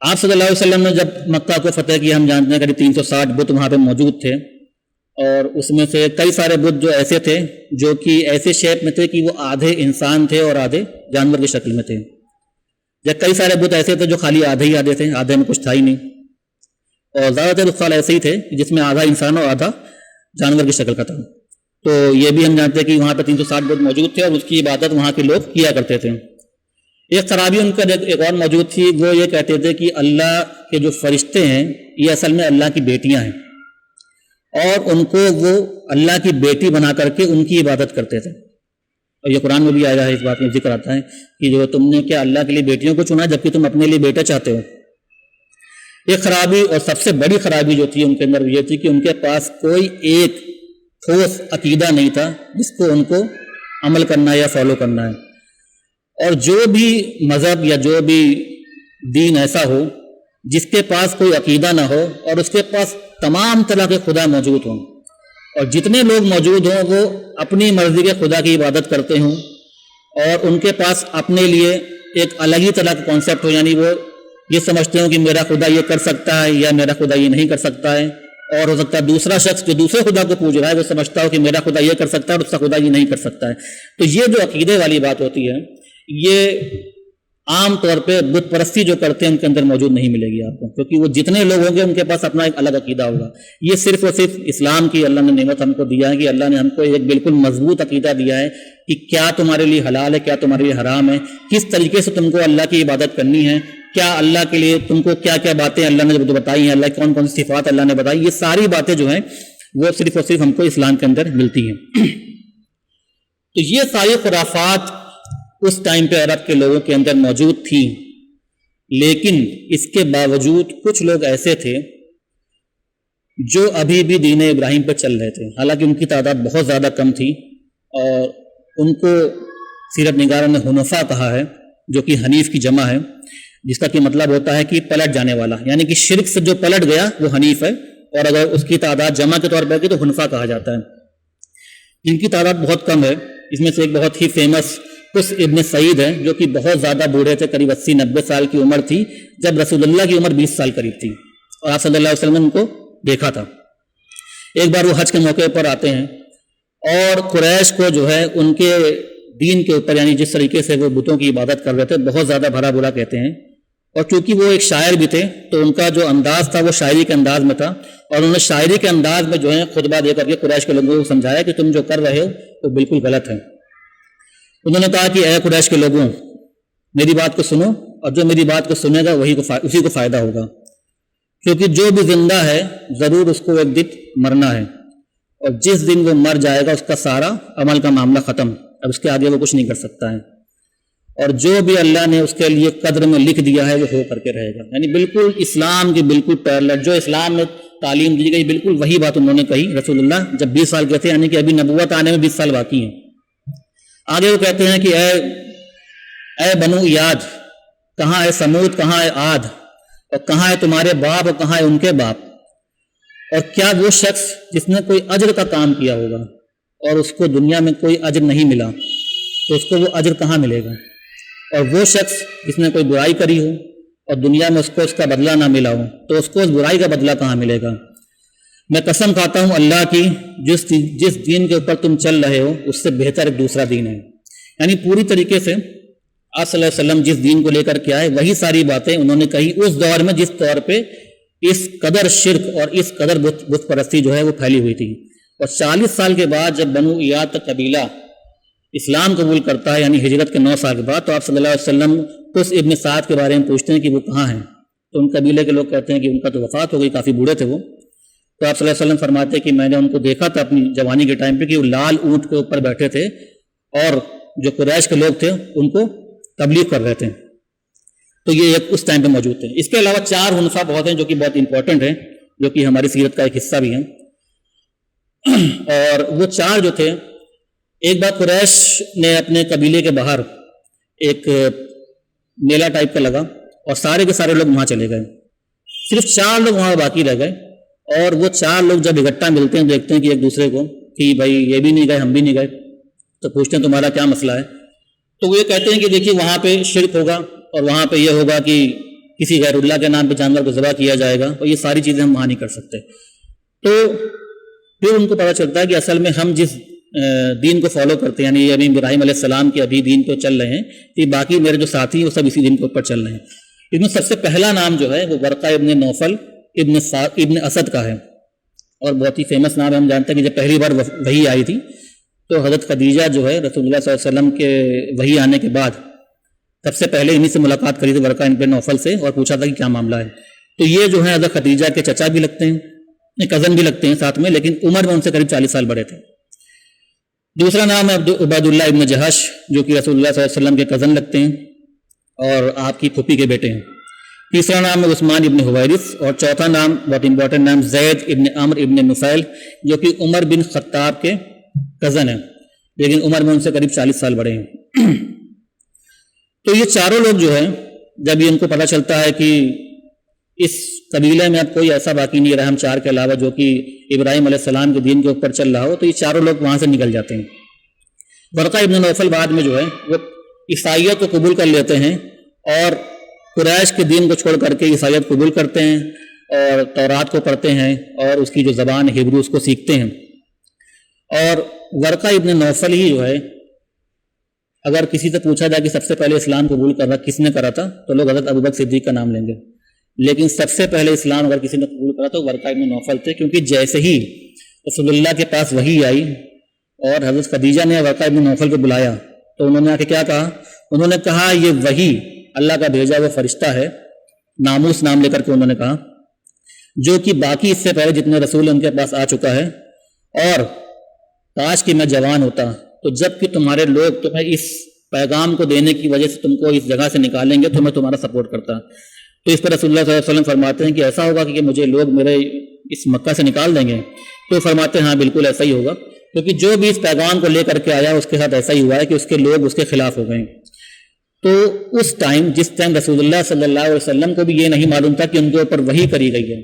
آپ صلی اللہ علیہ وسلم نے جب مکہ کو فتح کیا, ہم جانتے ہیں کہ 360 بت وہاں پہ موجود تھے, اور اس میں سے کئی سارے بت جو ایسے تھے جو کہ ایسے شیپ میں تھے کہ وہ آدھے انسان تھے اور آدھے جانور کی شکل میں تھے. جب کئی سارے بت ایسے تھے جو خالی آدھے تھے, آدھے میں کچھ تھا ہی نہیں, اور زیادہ تر خال ایسے ہی تھے جس میں آدھا انسان اور آدھا جانور کی شکل کا تھا. تو یہ بھی ہم جانتے ہیں کہ وہاں پہ 360 بت موجود تھے اور اس کی عبادت وہاں کے لوگ کیا کرتے تھے. ایک خرابی ان کا ایک اور موجود تھی, وہ یہ کہتے تھے کہ اللہ کے جو فرشتے ہیں یہ اصل میں اللہ کی بیٹیاں ہیں, اور ان کو وہ اللہ کی بیٹی بنا کر کے ان کی عبادت کرتے تھے. اور یہ قرآن میں بھی آیا ہے, اس بات میں ذکر آتا ہے کہ جو تم نے کیا اللہ کے لیے بیٹیوں کو چنا جبکہ تم اپنے لیے بیٹے چاہتے ہو. ایک خرابی اور سب سے بڑی خرابی جو تھی ان کے اندر یہ تھی کہ ان کے پاس کوئی ایک ٹھوس عقیدہ نہیں تھا جس کو ان کو عمل کرنا ہے یا فالو کرنا ہے. اور جو بھی مذہب یا جو بھی دین ایسا ہو جس کے پاس کوئی عقیدہ نہ ہو اور اس کے پاس تمام طرح کے خدا موجود ہوں, اور جتنے لوگ موجود ہوں وہ اپنی مرضی کے خدا کی عبادت کرتے ہوں, اور ان کے پاس اپنے لیے ایک الگ ہی طرح کا کانسیپٹ ہو, یعنی وہ یہ سمجھتے ہوں کہ میرا خدا یہ کر سکتا ہے یا میرا خدا یہ نہیں کر سکتا ہے, اور ہو سکتا ہے دوسرا شخص جو دوسرے خدا کو پوج رہا ہے وہ سمجھتا ہو کہ میرا خدا یہ کر سکتا ہے اور اس کا خدا یہ نہیں کر سکتا ہے. تو یہ جو عقیدے والی بات ہوتی ہے یہ عام طور پہ بت پرستی جو کرتے ہیں ان کے اندر موجود نہیں ملے گی آپ کو، کیونکہ وہ جتنے لوگ ہوں گے ان کے پاس اپنا ایک الگ عقیدہ ہوگا. یہ صرف اور صرف اسلام کی اللہ نے نعمت ہم کو دیا ہے کہ اللہ نے ہم کو ایک بالکل مضبوط عقیدہ دیا ہے کہ کیا تمہارے لیے حلال ہے، کیا تمہارے لیے حرام ہے، کس طریقے سے تم کو اللہ کی عبادت کرنی ہے، کیا اللہ کے لیے تم کو کیا کیا باتیں اللہ نے جو بتائی ہیں، اللہ کی کون کون سی صفات اللہ نے بتائی، یہ ساری باتیں جو ہیں وہ صرف اور صرف ہم کو اسلام کے اندر ملتی ہیں. تو یہ ساری خرافات اس ٹائم پہ عرب کے لوگوں کے اندر موجود تھی، لیکن اس کے باوجود کچھ لوگ ایسے تھے جو ابھی بھی دین ابراہیم پہ چل رہے تھے. حالانکہ ان کی تعداد بہت زیادہ کم تھی اور ان کو سیرت نگاروں نے حنفاء کہا ہے، جو کہ حنیف کی جمع ہے، جس کا کہ مطلب ہوتا ہے کہ پلٹ جانے والا، یعنی کہ شرک سے جو پلٹ گیا وہ حنیف ہے، اور اگر اس کی تعداد جمع کے طور پر کی تو حنفاء کہا جاتا ہے. ان کی تعداد بہت کم ہے. اس میں سے ایک بہت ہی فیمس قس ابن سعید ہے، جو کہ بہت زیادہ بوڑھے تھے، قریب 80-90 سال کی عمر تھی جب رسول اللہ کی عمر 20 سال قریب تھی، اور آپ صلی اللہ علیہ وسلم نے ان کو دیکھا تھا. ایک بار وہ حج کے موقع پر آتے ہیں اور قریش کو جو ہے ان کے دین کے اوپر، یعنی جس طریقے سے وہ بتوں کی عبادت کر رہے تھے، بہت زیادہ بھرا برا کہتے ہیں. اور چونکہ وہ ایک شاعر بھی تھے تو ان کا جو انداز تھا وہ شاعری کے انداز میں تھا، اور انہوں نے شاعری کے انداز میں جو ہے خطبہ دے کر کے قریش کے لوگوں کو سمجھایا کہ تم جو کر رہے ہو وہ بالکل غلط ہے. انہوں نے کہا کہ اے قریش کے لوگوں، میری بات کو سنو، اور جو میری بات کو سنے گا اسی کو فائدہ ہوگا، کیونکہ جو بھی زندہ ہے ضرور اس کو ایک دن مرنا ہے، اور جس دن وہ مر جائے گا اس کا سارا عمل کا معاملہ ختم، اب اس کے آگے وہ کچھ نہیں کر سکتا ہے، اور جو بھی اللہ نے اس کے لیے قدر میں لکھ دیا ہے وہ ہو کر کے رہے گا. یعنی بالکل اسلام کی بالکل پیرلل جو اسلام میں تعلیم دی گئی، بالکل وہی بات انہوں نے کہی. رسول اللہ جب 20 سال کے تھے، یعنی کہ ابھی نبوت آنے میں 20 سال باقی ہیں. آگے وہ کہتے ہیں کہ اے بنو ایاد، کہاں ہے سمود، کہاں ہے عاد، اور کہاں ہے تمہارے باپ اور کہاں ہے ان کے باپ، اور کیا وہ شخص جس نے کوئی اجر کا کام کیا ہوگا اور اس کو دنیا میں کوئی اجر نہیں ملا تو اس کو وہ اجر کہاں ملے گا، اور وہ شخص جس نے کوئی برائی کری ہو اور دنیا میں اس کو اس کا بدلہ نہ ملا ہو تو اس کو اس برائی کا بدلہ کہاں ملے گا. میں قسم کھاتا ہوں اللہ کی، جس دین کے اوپر تم چل رہے ہو اس سے بہتر ایک دوسرا دین ہے. یعنی پوری طریقے سے آپ صلی اللہ علیہ وسلم جس دین کو لے کر کے آئے وہی ساری باتیں انہوں نے کہی اس دور میں جس طور پہ اس قدر شرک اور اس قدر بت پرستی جو ہے وہ پھیلی ہوئی تھی. اور 40 سال کے بعد جب بنو ایاد کا قبیلہ اسلام قبول کرتا ہے، یعنی ہجرت کے 9 سال کے بعد، تو آپ صلی اللہ علیہ وسلم قس ابن سعد کے بارے میں پوچھتے ہیں کہ وہ کہاں ہیں. تو ان قبیلے کے لوگ کہتے ہیں کہ ان کا تو وفات ہو گئی، کافی بوڑھے تھے وہ. تو آپ صلی اللہ علیہ وسلم فرماتے ہیں کہ میں نے ان کو دیکھا تھا اپنی جوانی کے ٹائم پہ کہ وہ لال اونٹ کے اوپر بیٹھے تھے اور جو قریش کے لوگ تھے ان کو تبلیغ کر رہے تھے. تو یہ ایک اس ٹائم پہ موجود تھے. اس کے علاوہ 4 حنفاء بہت ہیں جو کہ بہت امپورٹنٹ ہیں، جو کہ ہماری سیرت کا ایک حصہ بھی ہیں. اور وہ 4 جو تھے، ایک بار قریش نے اپنے قبیلے کے باہر ایک میلہ ٹائپ کا لگا اور سارے کے سارے لوگ وہاں چلے گئے، صرف 4 لوگ وہاں باقی رہ گئے. اور وہ 4 لوگ جب اکٹھا ملتے ہیں دیکھتے ہیں کہ ایک دوسرے کو کہ بھائی یہ بھی نہیں گئے ہم بھی نہیں گئے، تو پوچھتے ہیں تمہارا کیا مسئلہ ہے. تو وہ یہ کہتے ہیں کہ دیکھیے وہاں پہ شرک ہوگا اور وہاں پہ یہ ہوگا کہ کسی غیر اللہ کے نام پہ جانور کو ذبح کیا جائے گا، اور یہ ساری چیزیں ہم وہاں نہیں کر سکتے. تو پھر ان کو پتہ چلتا ہے کہ اصل میں ہم جس دین کو فالو کرتے ہیں، یعنی ابھی ابراہیم علیہ السلام کے ابھی دین پہ چل رہے ہیں، کہ باقی میرے جو ساتھی ہیں وہ سب اسی دین کے اوپر چل رہے ہیں. اس میں سب سے پہلا نام جو ہے وہ ورقہ ابن نوفل ابن اسد کا ہے، اور بہت ہی فیمس نام ہے. ہم جانتے ہیں کہ جب پہلی بار وحی آئی تھی تو حضرت خدیجہ جو ہے رسول اللہ صلی اللہ علیہ وسلم کے وحی آنے کے بعد سب سے پہلے انہی سے ملاقات کری تھی، ورقہ ابن نوفل سے، اور پوچھا تھا کہ کیا معاملہ ہے. تو یہ جو ہے حضرت خدیجہ کے چچا بھی لگتے ہیں، کزن بھی لگتے ہیں ساتھ میں، لیکن عمر میں ان سے قریب 40 سال بڑے تھے. دوسرا نام ہے عبید اللہ ابن جہش، جو کہ رسول اللہ صلی اللہ علیہ وسلم کے کزن لگتے ہیں اور آپ کی پھوپھی کے بیٹے ہیں. تیسرا نام ہے عثمان ابن حویرث، اور چوتھا نام بہت امپورٹنٹ نام زید ابن عمر ابن نفیل، جو کہ عمر بن خطاب کے کزن ہیں، لیکن عمر میں ان سے قریب 40 سال بڑے ہیں. تو یہ چاروں لوگ جو ہیں، جب یہ ان کو پتہ چلتا ہے کہ اس قبیلے میں اب کوئی ایسا باقی نہیں رہا ہم 4 کے علاوہ جو کہ ابراہیم علیہ السلام کے دین کے اوپر چل رہا ہو، تو یہ چاروں لوگ وہاں سے نکل جاتے ہیں. ورقہ ابن نوفل بعد میں جو ہے وہ عیسائیت کو قبول کر لیتے ہیں اور قریش کے دین کو چھوڑ کر کے عیسائیت قبول کرتے ہیں اور تورات کو پڑھتے ہیں اور اس کی جو زبان ہیبرو اس کو سیکھتے ہیں. اور ورقہ ابن نوفل ہی جو ہے اگر کسی سے پوچھا جائے کہ سب سے پہلے اسلام قبول کرا کس نے کرا تھا تو لوگ حضرت ابوبکر صدیق کا نام لیں گے، لیکن سب سے پہلے اسلام اگر کسی نے قبول کرا تو ورقہ بن نوفل تھے، کیونکہ جیسے ہی رسول اللہ کے پاس وحی آئی اور حضرت خدیجہ نے ورقہ بن نوفل کو بلایا تو انہوں نے آ کے کیا کہا؟ انہوں نے کہا یہ وحی اللہ کا بھیجا وہ فرشتہ ہے، ناموس نام لے کر کے انہوں نے کہا، جو کہ باقی اس سے پہلے جتنے رسول ان کے پاس آ چکا ہے، اور کاش کہ میں جوان ہوتا تو جب کہ تمہارے لوگ تمہیں اس پیغام کو دینے کی وجہ سے تم کو اس جگہ سے نکالیں گے تو میں تمہارا سپورٹ کرتا۔ تو اس پر رسول اللہ صلی اللہ علیہ وسلم فرماتے ہیں کہ ایسا ہوگا کہ مجھے لوگ میرے اس مکہ سے نکال دیں گے؟ تو فرماتے ہیں ہاں بالکل ایسا ہی ہوگا، کیونکہ جو بھی اس پیغام کو لے کر کے آیا اس کے ساتھ ایسا ہی ہوا ہے کہ اس کے لوگ اس کے خلاف ہو گئے۔ تو اس ٹائم جس ٹائم رسول اللہ صلی اللہ علیہ وسلم کو بھی یہ نہیں معلوم تھا کہ ان کے اوپر وحی کری گئی ہے،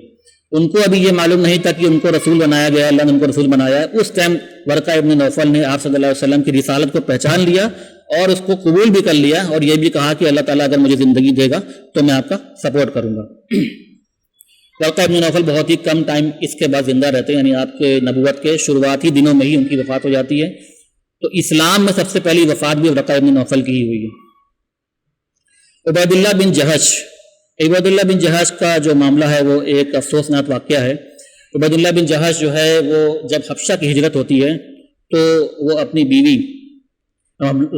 ان کو ابھی یہ معلوم نہیں تھا کہ ان کو رسول بنایا گیا، اللہ نے ان کو رسول بنایا ہے، اس ٹائم ورقہ ابن نوفل نے آپ صلی اللہ علیہ وسلم کی رسالت کو پہچان لیا اور اس کو قبول بھی کر لیا، اور یہ بھی کہا کہ اللہ تعالیٰ اگر مجھے زندگی دے گا تو میں آپ کا سپورٹ کروں گا۔ ورقہ ابن نوفل بہت ہی کم ٹائم اس کے بعد زندہ رہتے ہیں، یعنی آپ کے نبوت کے شروعاتی دنوں میں ہی ان کی وفات ہو جاتی ہے۔ تو اسلام میں سب سے پہلی وفات بھی ورقہ ابن نوفل کی ہی ہوئی ہے۔ عبید اللہ بن جہش، عبید اللہ بن جہش کا جو معاملہ ہے وہ ایک افسوسناک واقعہ ہے۔ عبید اللہ بن جہش جو ہے وہ جب حبشہ کی ہجرت ہوتی ہے تو وہ اپنی بیوی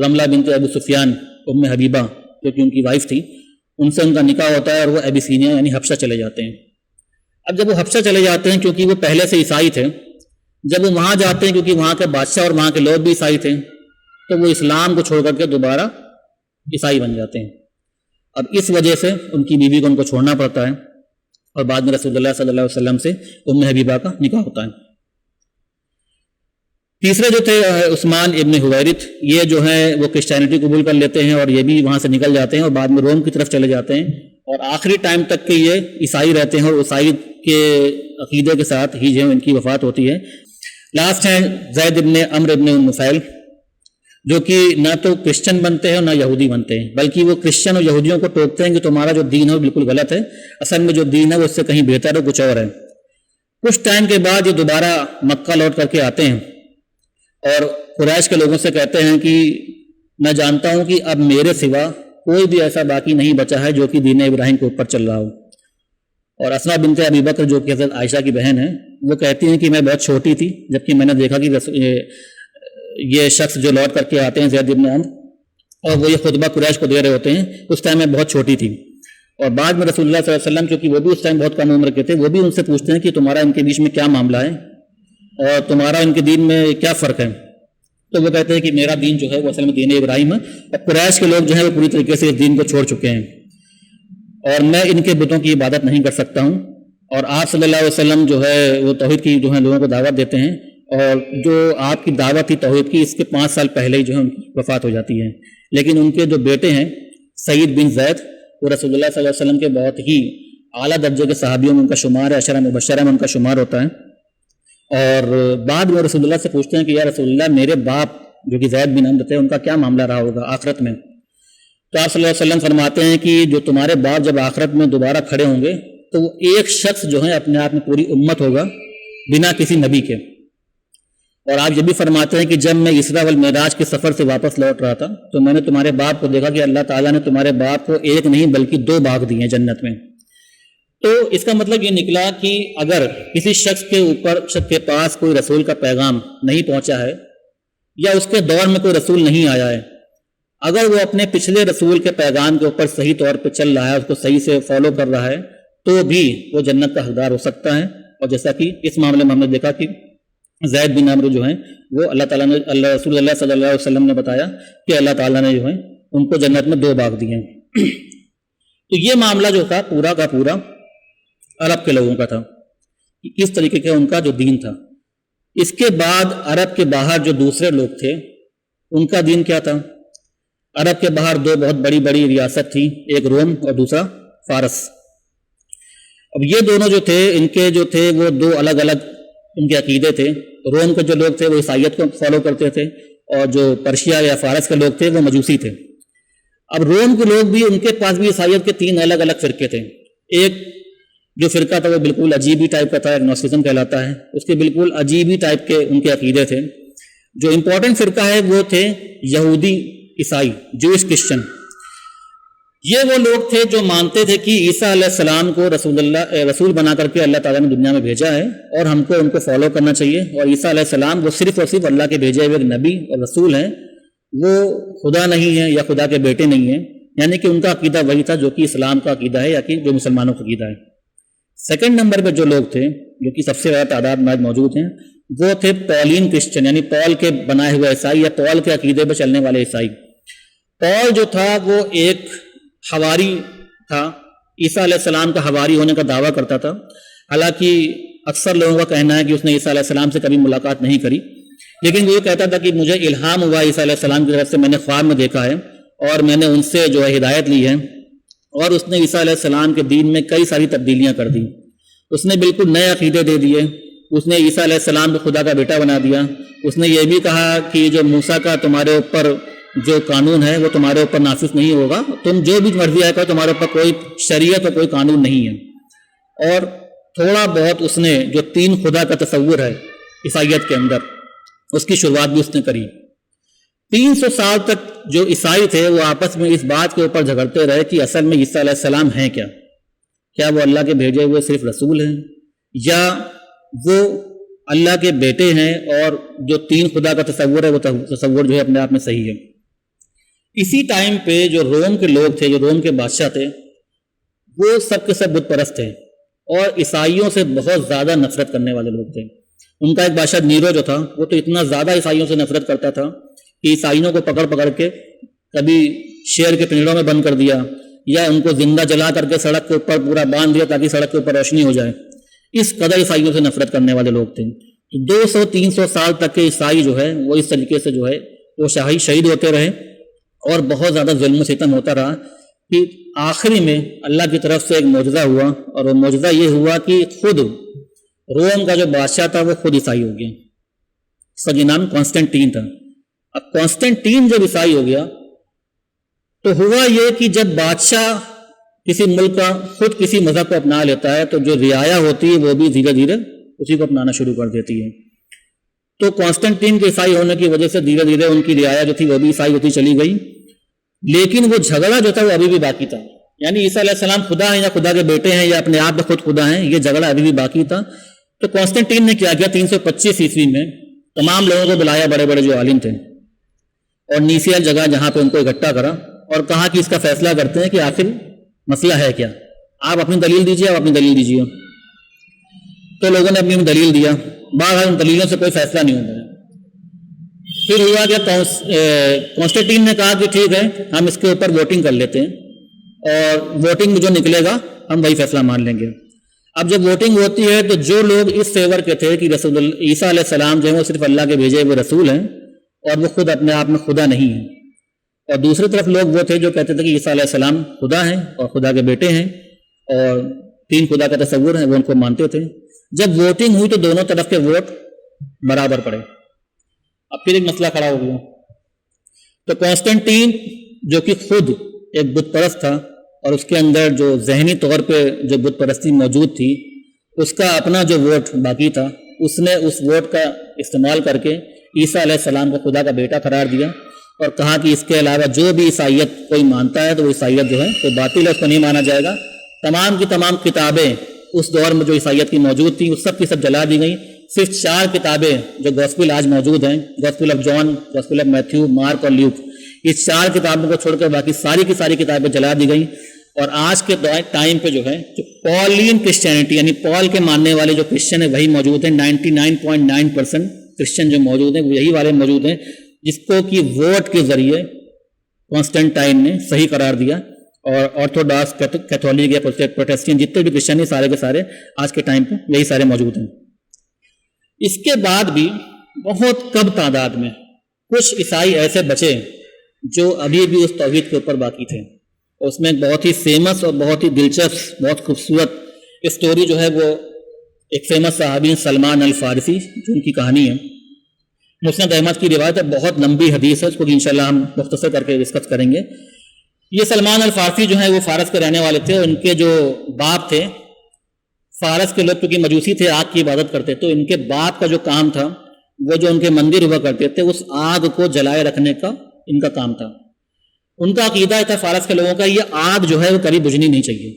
رملہ بنت ابو سفیان ام حبیبہ جو کہ ان کی وائف تھی، ان سے ان کا نکاح ہوتا ہے اور وہ ابیسینیا یعنی حبشہ چلے جاتے ہیں۔ اب جب وہ حبشہ چلے جاتے ہیں کیونکہ وہ پہلے سے عیسائی تھے، جب وہ وہاں جاتے ہیں کیونکہ وہاں کے بادشاہ اور وہاں کے لوگ بھی عیسائی تھے تو وہ اسلام کو چھوڑ کر کے دوبارہ عیسائی بن جاتے ہیں۔ اب اس وجہ سے ان کی بیوی کو ان کو چھوڑنا پڑتا ہے اور بعد میں رسول اللہ صلی اللہ علیہ وسلم سے ام حبیبہ کا نکاح ہوتا ہے۔ تیسرے جو تھے عثمان ابن حویرث، یہ جو ہے وہ کرسچینٹی قبول کر لیتے ہیں اور یہ بھی وہاں سے نکل جاتے ہیں اور بعد میں روم کی طرف چلے جاتے ہیں، اور آخری ٹائم تک کہ یہ عیسائی رہتے ہیں اور عیسائی کے عقیدے کے ساتھ ہی جو ان کی وفات ہوتی ہے۔ لاسٹ ہیں زید ابن عمرو ابن نفیل، جو کہ نہ تو کرسچن بنتے ہیں اور نہ یہودی بنتے ہیں، بلکہ وہ کرسچن اور یہودیوں کو ٹوکتے ہیں کہ تمہارا جو دین ہے وہ بالکل غلط ہے، اصل میں جو دین ہے وہ اس سے کہیں بہتر ہے، کچھ اور ہے۔ کچھ ٹائم کے بعد یہ دوبارہ مکہ لوٹ کر کے آتے ہیں اور قریش کے لوگوں سے کہتے ہیں کہ میں جانتا ہوں کہ اب میرے سوا کوئی بھی ایسا باقی نہیں بچا ہے جو کہ دین ابراہیم کے اوپر چل رہا ہو۔ اور اسماء بنت ابی بکر جو کہ حضرت عائشہ کی بہن ہے، وہ کہتی ہیں کہ میں بہت چھوٹی تھی جبکہ میں نے دیکھا کہ یہ شخص جو لوٹ کر کے آتے ہیں زید بن عمرو اور وہ یہ خطبہ قریش کو دے رہے ہوتے ہیں، اس ٹائم میں بہت چھوٹی تھی۔ اور بعد میں رسول اللہ صلی اللہ علیہ وسلم کیونکہ وہ بھی اس ٹائم بہت کم عمر کے تھے، وہ بھی ان سے پوچھتے ہیں کہ تمہارا ان کے بیچ میں کیا معاملہ ہے اور تمہارا ان کے دین میں کیا فرق ہے؟ تو وہ کہتے ہیں کہ میرا دین جو ہے وہ اصل میں دین ابراہیم ہے، اور قریش کے لوگ جو ہیں وہ پوری طریقے سے اس دین کو چھوڑ چکے ہیں اور میں ان کے بتوں کی عبادت نہیں کر سکتا ہوں۔ اور آپ صلی اللہ علیہ وسلم جو ہے وہ توحید کی جو ہے لوگوں کو دعوت دیتے ہیں، اور جو آپ کی دعوت تھی توحید کی اس کے 5 سال پہلے ہی جو ہے ان کی وفات ہو جاتی ہے۔ لیکن ان کے جو بیٹے ہیں سعید بن زید، وہ رسول اللہ صلی اللہ علیہ وسلم کے بہت ہی اعلیٰ درجے کے صحابیوں میں ان کا شمار ہے، عشرہ مبشرہ میں ان کا شمار ہوتا ہے۔ اور بعد میں رسول اللہ سے پوچھتے ہیں کہ یا رسول اللہ میرے باپ جو کہ زید بن عمرو تھے ان کا کیا معاملہ رہا ہوگا آخرت میں؟ تو آپ صلی اللہ علیہ وسلم فرماتے ہیں کہ جو تمہارے باپ جب آخرت میں دوبارہ کھڑے ہوں گے تو وہ ایک شخص جو ہے اپنے آپ میں پوری امت ہوگا بنا کسی نبی کے۔ اور آپ یہ بھی فرماتے ہیں کہ جب میں اسراء والمعراج کے سفر سے واپس لوٹ رہا تھا تو میں نے تمہارے باپ کو دیکھا کہ اللہ تعالیٰ نے تمہارے باپ کو ایک نہیں بلکہ 2 باغ دیے ہیں جنت میں۔ تو اس کا مطلب یہ نکلا کہ اگر کسی شخص کے پاس کوئی رسول کا پیغام نہیں پہنچا ہے یا اس کے دور میں کوئی رسول نہیں آیا ہے، اگر وہ اپنے پچھلے رسول کے پیغام کے اوپر صحیح طور پہ چل رہا ہے، اس کو صحیح سے فالو کر رہا ہے، تو بھی وہ جنت کا حقدار ہو سکتا ہے۔ اور جیسا کہ اس معاملے میں ہم نے دیکھا کہ زید بن عمرو جو ہیں وہ اللہ تعالیٰ نے رسول اللہ صلی اللہ علیہ وسلم نے بتایا کہ اللہ تعالیٰ نے جو ہے ان کو جنت میں 2 باغ دیے ہیں۔ تو یہ معاملہ جو تھا پورا کا پورا عرب کے لوگوں کا تھا، کس طریقے کا ان کا جو دین تھا۔ اس کے بعد عرب کے باہر جو دوسرے لوگ تھے ان کا دین کیا تھا؟ عرب کے باہر 2 بہت بڑی بڑی ریاست تھی، ایک روم اور دوسرا فارس۔ اب یہ دونوں جو تھے ان کے جو تھے وہ 2 الگ الگ ان کے عقیدے تھے۔ روم کے جو لوگ تھے وہ عیسائیت کو فالو کرتے تھے اور جو پرشیا یا فارس کے لوگ تھے وہ مجوسی تھے۔ اب روم کے لوگ بھی ان کے پاس بھی عیسائیت کے 3 الگ الگ فرقے تھے۔ ایک جو فرقہ تھا وہ بالکل عجیب ہی ٹائپ کا تھا، ایگنوسٹسزم کہلاتا ہے، اس کے بالکل عجیب ہی ٹائپ کے ان کے عقیدے تھے۔ جو امپورٹنٹ فرقہ ہے وہ تھے یہودی عیسائی جوئش کرسچن، یہ وہ لوگ تھے جو مانتے تھے کہ عیسیٰ علیہ السلام کو رسول بنا کر کے اللہ تعالیٰ نے دنیا میں بھیجا ہے اور ہم کو ان کو فالو کرنا چاہیے، اور عیسیٰ علیہ السلام وہ صرف اور صرف اللہ کے بھیجے ہوئے ایک نبی اور رسول ہیں، وہ خدا نہیں ہیں یا خدا کے بیٹے نہیں ہیں، یعنی کہ ان کا عقیدہ وہی تھا جو کہ اسلام کا عقیدہ ہے یا کہ جو مسلمانوں کا عقیدہ ہے۔ سیکنڈ نمبر پہ جو لوگ تھے جو کہ سب سے زیادہ تعداد میں موجود ہیں وہ تھے پولین کرسچن، یعنی پول کے بنائے ہوئے عیسائی یا پول کے عقیدے پہ چلنے والے عیسائی۔ پول جو تھا وہ ایک حواری تھا، عیسیٰ علیہ السلام کا حواری ہونے کا دعویٰ کرتا تھا، حالانکہ اکثر لوگوں کا کہنا ہے کہ اس نے عیسیٰ علیہ السلام سے کبھی ملاقات نہیں کری، لیکن وہ یہ کہتا تھا کہ مجھے الہام ہوا عیسیٰ علیہ السلام کی طرف سے، میں نے خواب میں دیکھا ہے اور میں نے ان سے جو ہے ہدایت لی ہے، اور اس نے عیسیٰ علیہ السلام کے دین میں کئی ساری تبدیلیاں کر دی، اس نے بالکل نئے عقیدے دے دیے، اس نے عیسیٰ علیہ السلام کو خدا کا بیٹا بنا دیا، اس نے یہ بھی کہا کہ جو موسیٰ کا تمہارے اوپر جو قانون ہے وہ تمہارے اوپر نافذ نہیں ہوگا، تم جو بھی مرضی آئے کرو، تمہارے اوپر کوئی شریعت اور کوئی قانون نہیں ہے۔ اور تھوڑا بہت اس نے جو تین خدا کا تصور ہے عیسائیت کے اندر، اس کی شروعات بھی اس نے کری۔ 300 سال تک جو عیسائی تھے وہ آپس میں اس بات کے اوپر جھگڑتے رہے کہ اصل میں عیسیٰ علیہ السلام ہیں کیا وہ اللہ کے بھیجے ہوئے صرف رسول ہیں یا وہ اللہ کے بیٹے ہیں، اور جو تین خدا کا تصور ہے وہ تصور جو ہے اپنے آپ میں صحیح ہے۔ اسی ٹائم پہ جو روم کے لوگ تھے، جو روم کے بادشاہ تھے، وہ سب کے سب بت پرست تھے اور عیسائیوں سے بہت زیادہ نفرت کرنے والے لوگ تھے۔ ان کا ایک بادشاہ نیرو جو تھا وہ تو اتنا زیادہ عیسائیوں سے نفرت کرتا تھا کہ عیسائیوں کو پکڑ پکڑ کے کبھی شیر کے پنجروں میں بند کر دیا یا ان کو زندہ جلا کر کے سڑک کے اوپر پورا باندھ دیا تاکہ سڑک کے اوپر روشنی ہو جائے۔ اس قدر عیسائیوں سے نفرت کرنے والے لوگ تھے۔ 200-300 سال تک کے عیسائی جو ہے وہ اس طریقے سے جو ہے وہ شہید ہوتے رہے اور بہت زیادہ ظلم و ستم ہوتا رہا کہ آخری میں اللہ کی طرف سے ایک معجزہ ہوا، اور وہ معجزہ یہ ہوا کہ خود روم کا جو بادشاہ تھا وہ خود عیسائی ہو گیا۔ اس کا جی نام کانسٹنٹین تھا۔ اب کانسٹنٹین جب عیسائی ہو گیا تو ہوا یہ کہ جب بادشاہ کسی ملک کا خود کسی مذہب کو اپنا لیتا ہے تو جو رعایا ہوتی ہے وہ بھی دھیرے دھیرے اسی کو اپنانا شروع کر دیتی ہے۔ تو کانسٹنٹین کے عیسائی ہونے کی وجہ سے دھیرے دھیرے ان کی رعایا جو تھی وہ بھی عیسائی ہوتی چلی گئی، لیکن وہ جھگڑا جو تھا وہ ابھی بھی باقی تھا، یعنی عیسیٰ علیہ السلام خدا ہیں یا خدا کے بیٹے ہیں یا اپنے آپ میں خود خدا ہیں، یہ جھگڑا ابھی بھی باقی تھا۔ تو کانسٹنٹین نے کیا کیا، 325 عیسوی میں تمام لوگوں کو بلایا، بڑے بڑے جو عالم تھے، اور نیسیا جگہ جہاں پہ ان کو اکٹھا کرا اور کہا کہ اس کا فیصلہ کرتے ہیں کہ آخر مسئلہ ہے کیا، آپ اپنی دلیل دیجیے، آپ اپنی دلیل دیجیے۔ تو لوگوں نے اپنی دلیل دیا، بہرحال ان دلیلوں سے کوئی فیصلہ نہیں ہوتا ہے۔ پھر ہوا کہ کانسٹنٹین نے کہا کہ ٹھیک ہے ہم اس کے اوپر ووٹنگ کر لیتے ہیں اور ووٹنگ میں جو نکلے گا ہم وہی فیصلہ مان لیں گے۔ اب جب ووٹنگ ہوتی ہے تو جو لوگ اس فیور کے تھے کہ رسول عیسیٰ علیہ السلام جو ہے وہ صرف اللہ کے بھیجے ہوئے رسول ہیں اور وہ خود اپنے آپ میں خدا نہیں ہیں، اور دوسری طرف لوگ وہ تھے جو کہتے تھے کہ عیسیٰ علیہ السلام خدا ہیں اور خدا کے بیٹے ہیں اور تین خدا کا تصور ہے، وہ ان کو مانتے تھے۔ جب ووٹنگ ہوئی تو دونوں طرف کے ووٹ برابر پڑے۔ اب پھر ایک مسئلہ کھڑا ہو گیا۔ تو کانسٹنٹین جو کہ خود ایک بت پرست تھا اور اس کے اندر جو ذہنی طور پہ جو بت پرستی موجود تھی، اس کا اپنا جو ووٹ باقی تھا، اس نے اس ووٹ کا استعمال کر کے عیسیٰ علیہ السلام کو خدا کا بیٹا قرار دیا اور کہا کہ اس کے علاوہ جو بھی عیسائیت کوئی مانتا ہے تو وہ عیسائیت جو ہے وہ باطل ہے، اس کو نہیں مانا جائے گا۔ تمام کی تمام کتابیں اس دور میں جو عیسائیت کی موجود تھیں وہ سب کی سب جلا دی گئیں۔ صرف 4 کتابیں جو گوسپل آج موجود ہیں، gospel of John, gospel of Matthew, Mark اور لیوک، اس 4 کتابوں کو چھوڑ کر باقی ساری کی ساری کتابیں جلا دی گئیں۔ اور آج کے ٹائم پہ جو ہے جو پولین کرسچینٹی یعنی پال کے ماننے والے جو کرسچن ہیں وہی موجود ہیں، 99.9% کرسچن جو موجود ہیں وہ یہی والے موجود ہیں جس کو کہ ووٹ کے ذریعے کانسٹنٹائن نے صحیح قرار دیا، اور آرتھوڈاکس، کیتھولک یا پروٹیسٹنٹ جتنے بھی کرسچن ہیں سارے کے سارے آج کے ٹائم پہ یہی سارے موجود ہیں۔ اس کے بعد بھی بہت کم تعداد میں کچھ عیسائی ایسے بچے جو ابھی بھی اس توحید کے اوپر باقی تھے۔ اس میں بہت ہی فیمس اور بہت ہی دلچسپ، بہت خوبصورت اسٹوری جو ہے وہ ایک فیمس صحابی سلمان الفارسی جو ان کی کہانی ہے، مسند احمد کی روایت ہے، بہت لمبی حدیث ہے، اس کو انشاءاللہ ہم مختصر کر کے ڈسکس کریں گے۔ یہ سلمان الفارسی جو ہیں وہ فارس کے رہنے والے تھے، ان کے جو باپ تھے، فارس کے لوگ کیونکہ مجوسی تھے، آگ کی عبادت کرتے، تو ان کے باپ کا جو کام تھا وہ جو ان کے مندر ہوا کرتے تھے اس آگ کو جلائے رکھنے کا ان کا کام تھا۔ ان کا عقیدہ تھا فارس کے لوگوں کا یہ آگ جو ہے وہ کبھی بجھنی نہیں چاہیے،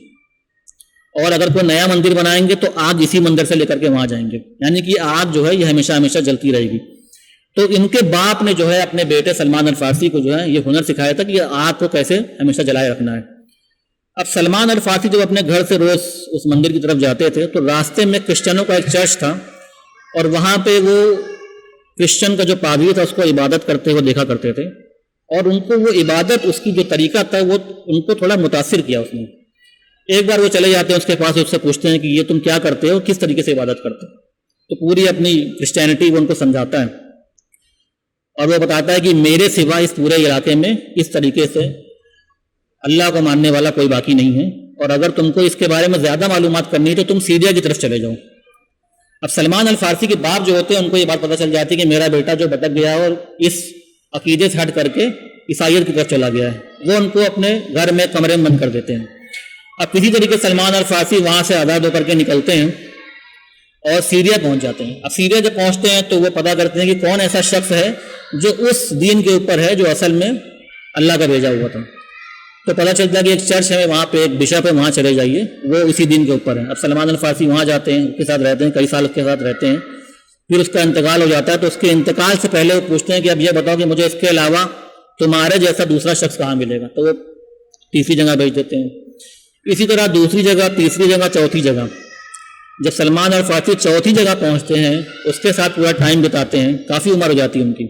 اور اگر کوئی نیا مندر بنائیں گے تو آگ اسی مندر سے لے کر کے وہاں جائیں گے، یعنی کہ آگ جو ہے یہ ہمیشہ ہمیشہ جلتی رہے گی۔ تو ان کے باپ نے جو ہے اپنے بیٹے سلمان الفارسی کو جو ہے یہ ہنر سکھایا تھا کہ یہ آگ کو کیسے ہمیشہ جلائے رکھنا ہے۔ اب سلمان الفارسی جب اپنے گھر سے روز اس مندر کی طرف جاتے تھے تو راستے میں کرسچنوں کا ایک چرچ تھا، اور وہاں پہ وہ کرسچن کا جو پادری تھا اس کو عبادت کرتے ہوئے دیکھا کرتے تھے، اور ان کو وہ عبادت اس کی جو طریقہ تھا وہ ان کو تھوڑا متاثر کیا اس نے۔ ایک بار وہ چلے جاتے ہیں اس کے پاس، اس سے پوچھتے ہیں کہ یہ تم کیا کرتے ہو، کس طریقے سے عبادت کرتے ہو؟ تو پوری اپنی کرسچینٹی وہ ان کو سمجھاتا ہے، اور وہ بتاتا ہے کہ میرے سوا اس پورے علاقے میں اس طریقے سے اللہ کو ماننے والا کوئی باقی نہیں ہے، اور اگر تم کو اس کے بارے میں زیادہ معلومات کرنی ہے تو تم سیریا کی طرف چلے جاؤ۔ اب سلمان الفارسی کے باپ جو ہوتے ہیں ان کو یہ بات پتہ چل جاتی ہے کہ میرا بیٹا جو بھٹک گیا اور اس عقیدے سے ہٹ کر کے عیسائیت کی طرف چلا گیا ہے، وہ ان کو اپنے گھر میں کمرے میں بند کر دیتے ہیں۔ اب کسی طریقے سلمان الفارسی وہاں سے آزاد ہو کر کے نکلتے ہیں اور سیریا پہنچ جاتے ہیں۔ اب سیریا جب پہنچتے ہیں تو وہ پتہ کرتے ہیں کہ کون ایسا شخص ہے جو اس دین کے اوپر ہے جو اصل میں اللہ کا بھیجا ہوا تھا۔ تو پتہ چلتا ہے کہ ایک چرچ ہے وہاں پہ، ایک بشپ ہے، وہاں چلے جائیے، وہ اسی دین کے اوپر ہے۔ اب سلمان الفارسی وہاں جاتے ہیں، اس کے ساتھ رہتے ہیں، کئی سال اس کے ساتھ رہتے ہیں، پھر اس کا انتقال ہو جاتا ہے۔ تو اس کے انتقال سے پہلے وہ پوچھتے ہیں کہ اب یہ بتاؤ کہ مجھے اس کے علاوہ تمہارے جیسا دوسرا شخص کہاں ملے گا؟ تو وہ تیسری جگہ بھیج دیتے ہیں، اسی طرح دوسری جگہ، تیسری جگہ، چوتھی جگہ۔ جب سلمان الفارسی چوتھی جگہ پہنچتے ہیں اس کے ساتھ پورا ٹائم بتاتے ہیں، کافی عمر ہو جاتی ہے ان کی،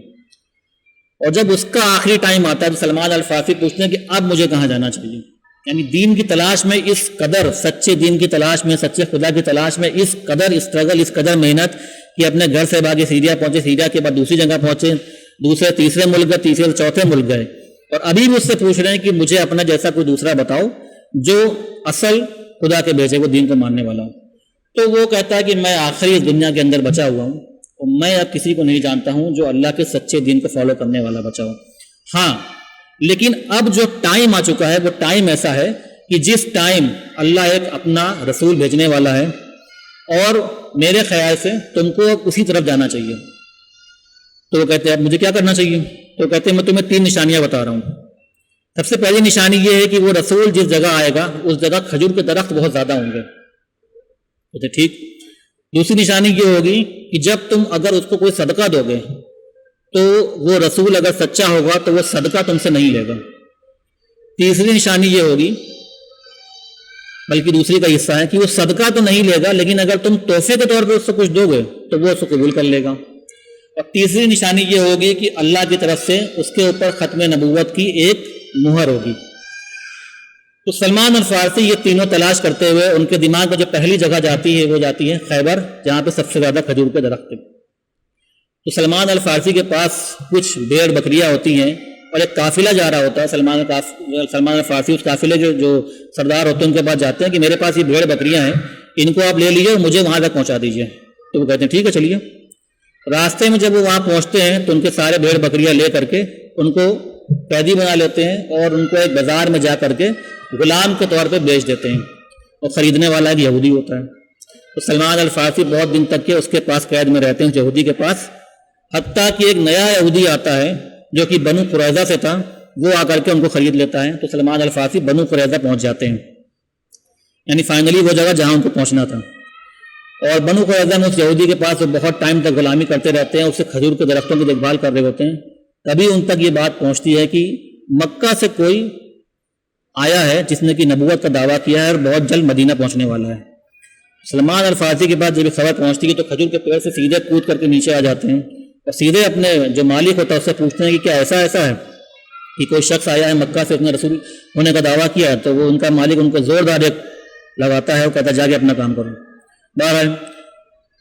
اور جب اس کا آخری ٹائم آتا ہے تو سلمان الفارسی پوچھتے ہیں کہ اب مجھے کہاں جانا چاہیے؟ یعنی دین کی تلاش میں، اس قدر سچے دین کی تلاش میں، سچے خدا کی تلاش میں اس قدر اسٹرگل، اس قدر محنت کہ اپنے گھر سے بھاگے سیریا پہنچے، سیریا کے بعد دوسری جگہ پہنچے، دوسرے تیسرے ملک گئے، تیسرے چوتھے ملک گئے، اور ابھی بھی اس سے پوچھ رہے ہیں کہ مجھے اپنا جیسا کوئی دوسرا بتاؤ جو اصل خدا کے بھیجے وہ دین کو ماننے والا ہوں۔ تو وہ کہتا ہے کہ میں آخری اس دنیا کے اندر بچا ہوا ہوں، اور میں اب کسی کو نہیں جانتا ہوں جو اللہ کے سچے دین کو فالو کرنے والا بچا ہو۔ ہاں، لیکن اب جو ٹائم آ چکا ہے وہ ٹائم ایسا ہے کہ جس ٹائم اللہ ایک اپنا رسول بھیجنے والا ہے، اور میرے خیال سے تم کو اسی طرف جانا چاہیے۔ تو وہ کہتے ہیں اب مجھے کیا کرنا چاہیے؟ تو کہتے ہیں میں تمہیں 3 نشانیاں بتا رہا ہوں۔ سب سے پہلی نشانی یہ ہے کہ وہ رسول جس جگہ آئے گا اس جگہ کھجور کے درخت بہت زیادہ ہوں گے۔ کہتے ٹھیک۔ دوسری نشانی یہ ہوگی کہ جب تم اگر اس کو کوئی صدقہ دو گے تو وہ رسول اگر سچا ہوگا تو وہ صدقہ تم سے نہیں لے گا۔ تیسری نشانی یہ ہوگی، بلکہ دوسری کا حصہ ہے، کہ وہ صدقہ تو نہیں لے گا لیکن اگر تم تحفے کے طور پہ اس سے کچھ دو گے تو وہ اس کو قبول کر لے گا۔ اور تیسری نشانی یہ ہوگی کہ اللہ کی طرف سے اس کے اوپر ختم نبوت کی ایک مہر ہوگی۔ تو سلمان الفارسی یہ تینوں تلاش کرتے ہوئے ان کے دماغ میں جو پہلی جگہ جاتی ہے وہ جاتی ہے خیبر، جہاں پہ سب سے زیادہ کھجور کے درخت ہیں۔ تو سلمان الفارسی کے پاس کچھ بھیڑ بکریاں ہوتی ہیں اور ایک قافلہ جا رہا ہوتا ہے۔ سلمان الفارسی اس قافلے کے جو سردار ہوتے ہیں ان کے پاس جاتے ہیں کہ میرے پاس یہ بھیڑ بکریاں ہیں، ان کو آپ لے لیجیے اور مجھے وہاں تک پہنچا دیجیے۔ تو وہ کہتے ہیں ٹھیک ہے چلیے۔ راستے میں جب وہ وہاں پہنچتے ہیں تو ان کے سارے بھیڑ بکریاں لے کر کے ان کو قیدی بنا لیتے ہیں اور ان کو ایک بازار میں جا کر کے غلام کے طور پہ بیچ دیتے ہیں، اور خریدنے والا ایک یہودی ہوتا ہے۔ تو سلمان الفارسی بہت دن تک کے اس کے پاس قید میں رہتے ہیں، یہودی کے پاس، حتیٰ کہ ایک نیا یہودی آتا ہے جو کہ بنو قریظہ سے تھا، وہ آ کر کے ان کو خرید لیتا ہے۔ تو سلمان الفارسی بنو قریظہ پہنچ جاتے ہیں، یعنی فائنلی وہ جگہ جہاں ان کو پہنچنا تھا۔ اور بنو قریظہ میں اس یہودی کے پاس وہ بہت ٹائم تک غلامی کرتے رہتے ہیں، اس سے کھجور کے درختوں کی دیکھ بھال کر رہے ہوتے ہیں۔ تبھی ان تک یہ بات پہنچتی ہے کہ مکہ سے کوئی آیا ہے جس نے کہ نبوت کا دعویٰ کیا ہے اور بہت جلد مدینہ پہنچنے والا ہے۔ سلمان الفارسی کے بعد جب یہ خبر پہنچتی ہے تو کھجور کے پیڑ سے سیدھے کود کر کے نیچے آ جاتے ہیں اور سیدھے اپنے جو مالک ہوتا ہے اس سے پوچھتے ہیں کہ کیا ایسا ہے کہ کوئی شخص آیا ہے مکہ سے، اس نے رسول ہونے کا دعویٰ کیا ہے؟ تو وہ ان کا مالک ان کو زوردار ایک لگاتا ہے، وہ کہتا ہے جا کے اپنا کام کرو۔ بہرحال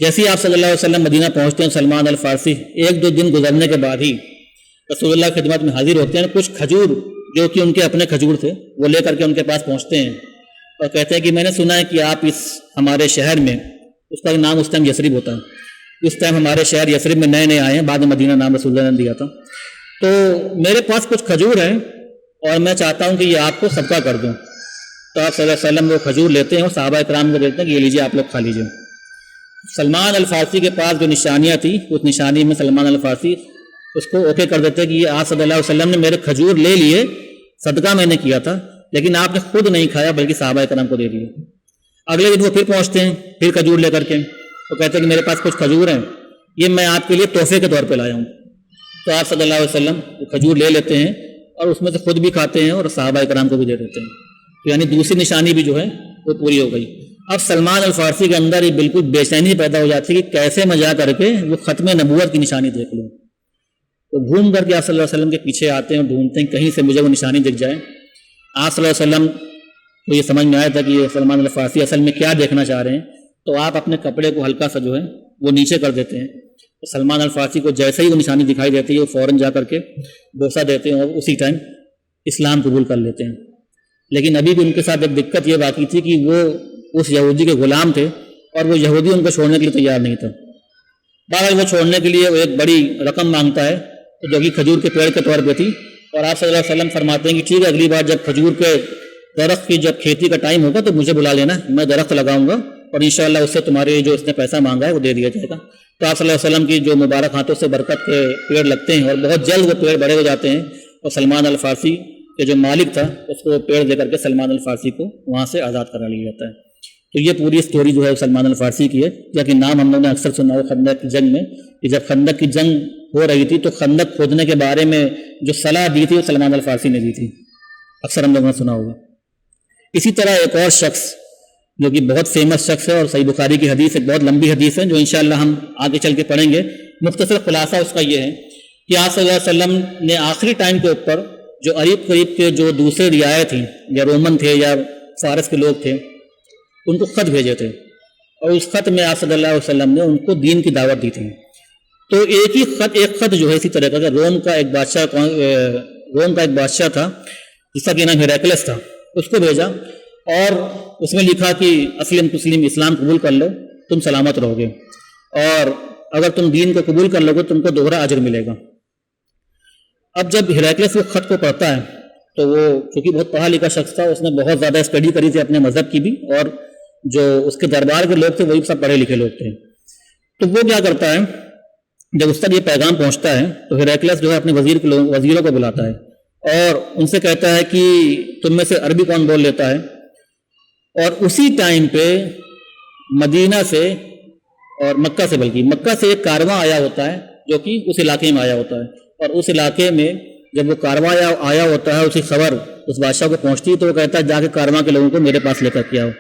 جیسے ہی آپ صلی اللہ علیہ وسلم مدینہ پہنچتے ہیں، سلمان الفارسی 1-2 دن گزرنے کے بعد ہی رسول اللہ کی خدمت میں حاضر ہوتے ہیں۔ کچھ کھجور جو کہ ان کے اپنے کھجور تھے وہ لے کر کے ان کے پاس پہنچتے ہیں اور کہتے ہیں کہ میں نے سنا ہے کہ آپ اس ہمارے شہر میں، اس کا نام اس ٹائم یثرب ہوتا ہے، اس ٹائم ہمارے شہر یثرب میں نئے آئے ہیں، بعد میں مدینہ نام رسول اللہ نے دیا تھا، تو میرے پاس کچھ کھجور ہیں اور میں چاہتا ہوں کہ یہ آپ کو صدقہ کر دوں۔ تو آپ صلی اللہ علیہ وسلم وہ کھجور لیتے ہیں اور صحابہ اکرام کو دیتے ہیں کہ یہ لیجیے آپ لوگ کھا لیجیے۔ سلمان الفارسی کے پاس جو نشانیاں تھیں اس نشانی میں سلمان الفارسی اس کو اوکے کر دیتے کہ یہ آپ صلی اللہ علیہ وسلم نے میرے کھجور لے لیے صدقہ میں نے کیا تھا لیکن آپ نے خود نہیں کھایا بلکہ صحابہ کرام کو دے دیا۔ اگلے دن وہ پھر پہنچتے ہیں پھر کھجور لے کر کے، وہ کہتے ہیں کہ میرے پاس کچھ کھجور ہیں، یہ میں آپ کے لیے تحفے کے طور پہ لایا ہوں۔ تو آپ صلی اللہ علیہ وسلم کھجور لے لیتے ہیں اور اس میں سے خود بھی کھاتے ہیں اور صحابہ کرام کو بھی دے دیتے ہیں۔ تو یعنی دوسری نشانی بھی جو ہے وہ پوری ہو گئی۔ اب سلمان الفارسی کے اندر یہ بالکل بے چینی پیدا ہو جاتی ہے کہ کیسے میں جا کر کے وہ ختم نبوت کی نشانی دیکھ لوں۔ تو گھوم کر کے آپ صلی اللہ علیہ وسلم کے پیچھے آتے ہیں اور ڈھونڈتے ہیں کہیں سے مجھے وہ نشانی دکھ جائے۔ آپ صلی اللہ علیہ وسلم کو یہ سمجھ میں آیا تھا کہ یہ سلمان الفارسی اصل میں کیا دیکھنا چاہ رہے ہیں، تو آپ اپنے کپڑے کو ہلکا سا جو ہے وہ نیچے کر دیتے ہیں۔ تو سلمان الفارسی کو جیسے ہی وہ نشانی دکھائی دیتی ہے وہ فوراً جا کر کے بوسہ دیتے ہیں اور اسی ٹائم اسلام قبول کر لیتے ہیں۔ لیکن ابھی بھی ان کے ساتھ ایک دقت یہ باقی تھی کہ وہ اس یہودی کے غلام تھے اور وہ یہودی ان کو چھوڑنے کے لیے تیار نہیں تھا۔ بہرحال وہ چھوڑنے کے لیے وہ ایک بڑی رقم مانگتا ہے جو کہ کھجور کے پیڑ کے طور پہ تھی، اور آپ صلی اللہ علیہ وسلم فرماتے ہیں کہ ٹھیک ہے، اگلی بار جب کھجور کے درخت کی جب کھیتی کا ٹائم ہوگا تو مجھے بلا لینا، میں درخت لگاؤں گا اور انشاءاللہ اس سے تمہارے جو اس نے پیسہ مانگا ہے وہ دے دیا جائے گا۔ تو آپ صلی اللہ علیہ وسلم کی جو مبارک ہاتھوں سے برکت کے پیڑ لگتے ہیں اور بہت جلد وہ پیڑ بڑے ہو جاتے ہیں، اور سلمان الفارسی کے جو مالک تھا اس کو پیڑ دے کر کے سلمان الفارسی کو وہاں سے آزاد کرا لیا جاتا ہے۔ تو یہ پوری اسٹوری جو ہے سلمان الفارسی کی ہے، یا کہ نام ہم لوگوں نے اکثر سنا ہو خندق کی جنگ میں، کہ جب خندق کی جنگ ہو رہی تھی تو خندق کھودنے کے بارے میں جو صلاح دی تھی وہ سلمان الفارسی نے دی تھی، اکثر ہم لوگوں نے سنا ہوگا۔ اسی طرح ایک اور شخص جو کہ بہت فیمس شخص ہے اور صحیح بخاری کی حدیث ایک بہت لمبی حدیث ہے جو انشاءاللہ ہم آگے چل کے پڑھیں گے، مختصر خلاصہ اس کا یہ ہے کہ آپ صلی اللہ علیہ وسلم نے آخری ٹائم کے اوپر جو قریب قریب کے جو دوسرے رعایا تھیں یا رومن تھے یا فارس کے لوگ تھے ان کو خط بھیجے تھے، اور اس خط میں آپ صلی اللہ علیہ وسلم نے ان کو دین کی دعوت دی تھی۔ تو ایک خط جو ہے اسی طرح کا روم کا ایک بادشاہ تھا جس کا کہ نام ہیراکلس تھا، اس کو بھیجا اور اس میں لکھا کہ اسلم اسلام قبول کر لو تم سلامت رہو گے، اور اگر تم دین کو قبول کر لو گے تم کو دوہرا اجر ملے گا۔ اب جب ہیراکلس وہ خط کو پڑھتا ہے تو وہ چونکہ بہت پڑھا لکھا شخص تھا، اس نے بہت زیادہ اسٹڈی کری تھی اپنے مذہب کی بھی، اور جو اس کے دربار کے لوگ تھے وہی سب پڑھے لکھے لوگ تھے۔ تو وہ کیا کرتا ہے، جب اس تک یہ پیغام پہنچتا ہے تو ہیراکلس جو ہے اپنے وزیروں کو بلاتا ہے اور ان سے کہتا ہے کہ تم میں سے عربی کون بول لیتا ہے، اور اسی ٹائم پہ مدینہ سے اور مکہ سے، بلکہ مکہ سے ایک کارواں آیا ہوتا ہے جو کہ اس علاقے میں آیا ہوتا ہے، اور اس علاقے میں جب وہ کارواں آیا ہوتا ہے اسی خبر اس بادشاہ کو پہنچتی ہے تو وہ کہتا ہے جا کے کارواں کے لوگوں کو میرے پاس لے کر کے آؤ،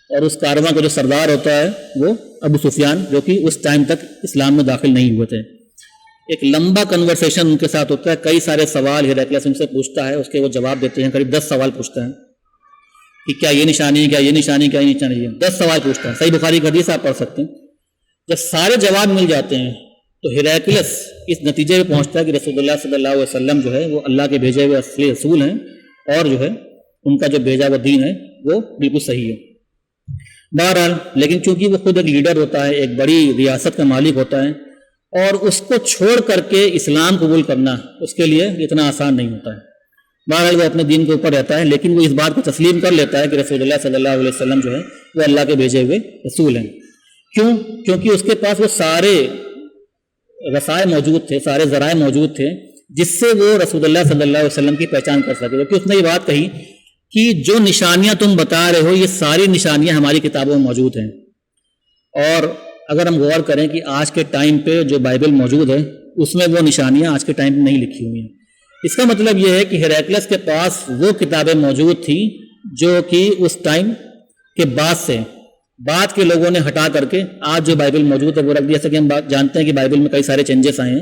اور اس کارواں کا جو سردار ہوتا ہے وہ ابو سفیان جو کہ اس ٹائم تک اسلام میں داخل نہیں ہوئے تھے۔ ایک لمبا کنورسیشن ان کے ساتھ ہوتا ہے، کئی سارے سوال ہیراکلس ان سے پوچھتا ہے، اس کے وہ جواب دیتے ہیں، قریب 10 سوال پوچھتا ہے کہ کیا یہ نشانی، کیا یہ نشانی، کیا یہ نشانی ہے، 10 سوال پوچھتا ہے۔ صحیح بخاری کی حدیث آپ پڑھ سکتے ہیں۔ جب سارے جواب مل جاتے ہیں تو ہیراکلس اس نتیجے پہ پہنچتا ہے کہ رسول اللہ صلی اللہ علیہ وسلم جو ہے وہ اللہ کے بھیجے ہوئے اصلی رسول ہیں، اور جو ہے ان کا جو بھیجا ہوا دین ہے وہ بالکل صحیح ہے۔ بہرحال لیکن چونکہ وہ خود ایک لیڈر ہوتا ہے، ایک بڑی ریاست کا مالک ہوتا ہے، اور اس کو چھوڑ کر کے اسلام قبول کرنا اس کے لیے اتنا آسان نہیں ہوتا ہے۔ بہرحال وہ اپنے دین کے اوپر رہتا ہے، لیکن وہ اس بات کو تسلیم کر لیتا ہے کہ رسول اللہ صلی اللہ علیہ وسلم جو ہے وہ اللہ کے بھیجے ہوئے رسول ہیں۔ کیوں؟ کیونکہ اس کے پاس وہ سارے رسائل موجود تھے، سارے ذرائع موجود تھے جس سے وہ رسول اللہ صلی اللہ علیہ وسلم کی پہچان کر سکے، کیونکہ اس نے یہ بات کہی کہ جو نشانیاں تم بتا رہے ہو یہ ساری نشانیاں ہماری کتابوں میں موجود ہیں۔ اور اگر ہم غور کریں کہ آج کے ٹائم پہ جو بائبل موجود ہے اس میں وہ نشانیاں آج کے ٹائم پہ نہیں لکھی ہوئی ہیں۔ اس کا مطلب یہ ہے کہ ہیراکلس کے پاس وہ کتابیں موجود تھیں جو کہ اس ٹائم کے بعد کے لوگوں نے ہٹا کر کے آج جو بائبل موجود ہے وہ رکھ دیا۔ جیسا کہ ہم جانتے ہیں کہ بائبل میں کئی سارے چینجز آئے ہیں،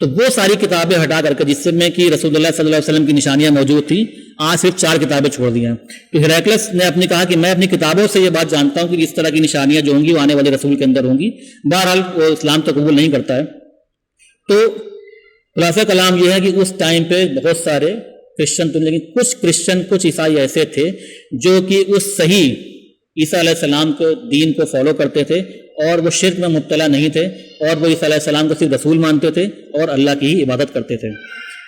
تو وہ ساری کتابیں ہٹا کر کے جس میں کہ رسول اللہ صلی اللہ علیہ وسلم کی نشانیاں موجود تھیں، آج صرف 4 کتابیں چھوڑ دی ہیں۔ تو ہیراکلس نے اپنے کہا کہ میں اپنی کتابوں سے یہ بات جانتا ہوں کہ اس طرح کی نشانیاں جو ہوں گی وہ آنے والے رسول کے اندر ہوں گی۔ بہرحال وہ اسلام تو قبول نہیں کرتا ہے۔ تو خلاصہ کلام یہ ہے کہ اس ٹائم پہ بہت سارے کرسچن تھے، لیکن کچھ عیسائی ایسے تھے جو کہ اس صحیح عیسیٰ علیہ السلام کے دین کو فالو کرتے تھے، اور وہ شرک میں مبتلا نہیں تھے، اور وہ عیسیٰ علیہ السلام کو صرف رسول مانتے تھے اور اللہ کی ہی عبادت کرتے تھے۔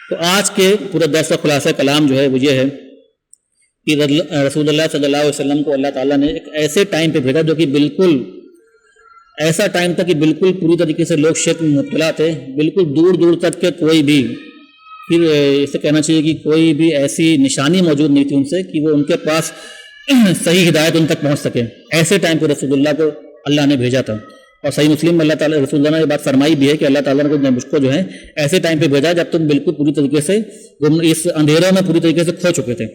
تو آج کے پورے درس کا خلاصہ کلام جو ہے وہ یہ ہے کہ رسول اللہ صلی اللہ علیہ وسلم کو اللہ تعالیٰ نے ایک ایسے ٹائم پہ بھیجا جو کہ بالکل ایسا ٹائم تھا کہ بالکل پوری طریقے سے لوگ شرک میں مبتلا تھے، بالکل دور دور تک کے کوئی بھی پھر اسے کہنا چاہیے کہ کوئی بھی ایسی نشانی موجود نہیں تھی ان سے کہ وہ ان کے پاس صحیح ہدایت ان تک پہنچ سکے. ایسے ٹائم پہ رسول اللہ کو اللہ نے بھیجا تھا. اور صحیح مسلم میں اللہ تعالیٰ رسول اللہ نے یہ بات فرمائی بھی ہے کہ اللہ تعالیٰ نے مجھ کو جو ہے ایسے ٹائم پہ بھیجا جب تم بالکل پوری طریقے سے اس اندھیروں میں پوری طریقے سے کھو چکے تھے.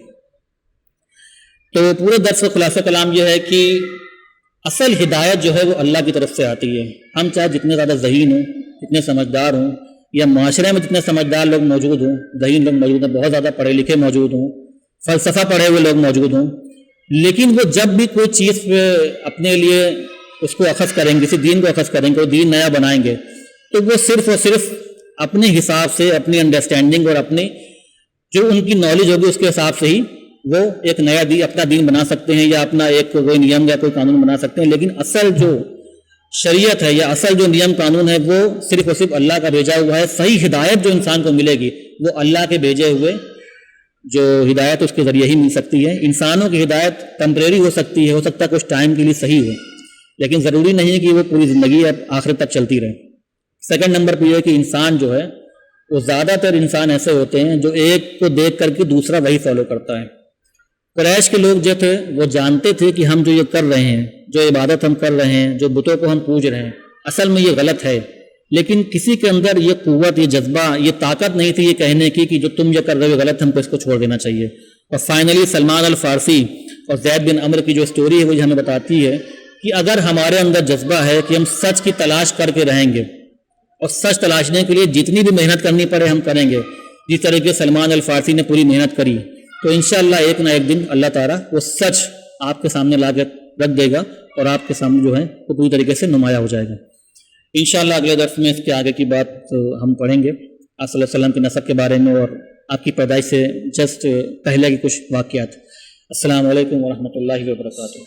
تو پورے درس کا خلاصہ کلام یہ ہے کہ اصل ہدایت جو ہے وہ اللہ کی طرف سے آتی ہے. ہم چاہے جتنے زیادہ ذہین ہوں، جتنے سمجھدار ہوں، یا معاشرے میں جتنے سمجھدار لوگ موجود ہوں، ذہین لوگ موجود ہیں، بہت زیادہ پڑھے لکھے موجود ہوں، فلسفہ پڑھے ہوئے لوگ موجود ہوں، لیکن وہ جب بھی کوئی چیز اپنے لیے اس کو اخذ کریں گے، کسی دین کو اخذ کریں گے، کوئی دین نیا بنائیں گے، تو وہ صرف اور صرف اپنے حساب سے، اپنی انڈرسٹینڈنگ اور اپنی جو ان کی نالج ہوگی اس کے حساب سے ہی وہ ایک نیا اپنا دین بنا سکتے ہیں، یا اپنا ایک کوئی نیم یا کوئی قانون بنا سکتے ہیں. لیکن اصل جو شریعت ہے یا اصل جو نیم قانون ہے وہ صرف اور صرف اللہ کا بھیجا ہوا ہے. صحیح ہدایت جو انسان کو ملے گی وہ اللہ کے بھیجے ہوئے جو ہدایت اس کے ذریعے ہی مل سکتی ہے. انسانوں کی ہدایت ٹیمپریری ہو سکتی ہے، ہو سکتا ہے کچھ ٹائم کے لیے صحیح ہو، لیکن ضروری نہیں ہے کہ وہ پوری زندگی آخر تک چلتی رہے. سیکنڈ نمبر پہ یہ ہے کہ انسان جو ہے وہ زیادہ تر انسان ایسے ہوتے ہیں جو ایک کو دیکھ کر کے دوسرا وہی فالو کرتا ہے. قریش کے لوگ جو تھے وہ جانتے تھے کہ ہم جو یہ کر رہے ہیں، جو عبادت ہم کر رہے ہیں، جو بتوں کو ہم پوج رہے ہیں، اصل میں یہ غلط ہے. لیکن کسی کے اندر یہ قوت، یہ جذبہ، یہ طاقت نہیں تھی یہ کہنے کی کہ جو تم یہ کر رہے ہو غلط، ہم کو اس کو چھوڑ دینا چاہیے. اور فائنلی سلمان الفارسی اور زید بن عمر کی جو سٹوری ہے وہ ہمیں بتاتی ہے کہ اگر ہمارے اندر جذبہ ہے کہ ہم سچ کی تلاش کر کے رہیں گے اور سچ تلاشنے کے لیے جتنی بھی محنت کرنی پڑے ہم کریں گے، جس طریقے سلمان الفارسی نے پوری محنت کری، تو انشاءاللہ ایک نہ ایک دن اللہ تعالیٰ وہ سچ آپ کے سامنے لا کے رکھ دے گا اور آپ کے سامنے جو ہے وہ پوری طریقے سے نمایاں ہو جائے گا. انشاءاللہ اگلے درس میں اس کے آگے کی بات ہم پڑھیں گے، آپ صلی اللہ علیہ وسلم کے نسب کے بارے میں اور آپ کی پیدائش سے جسٹ پہلے کی کچھ واقعات. السلام علیکم ورحمۃ اللہ وبرکاتہ.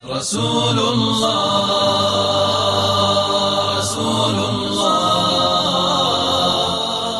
رسول اللہ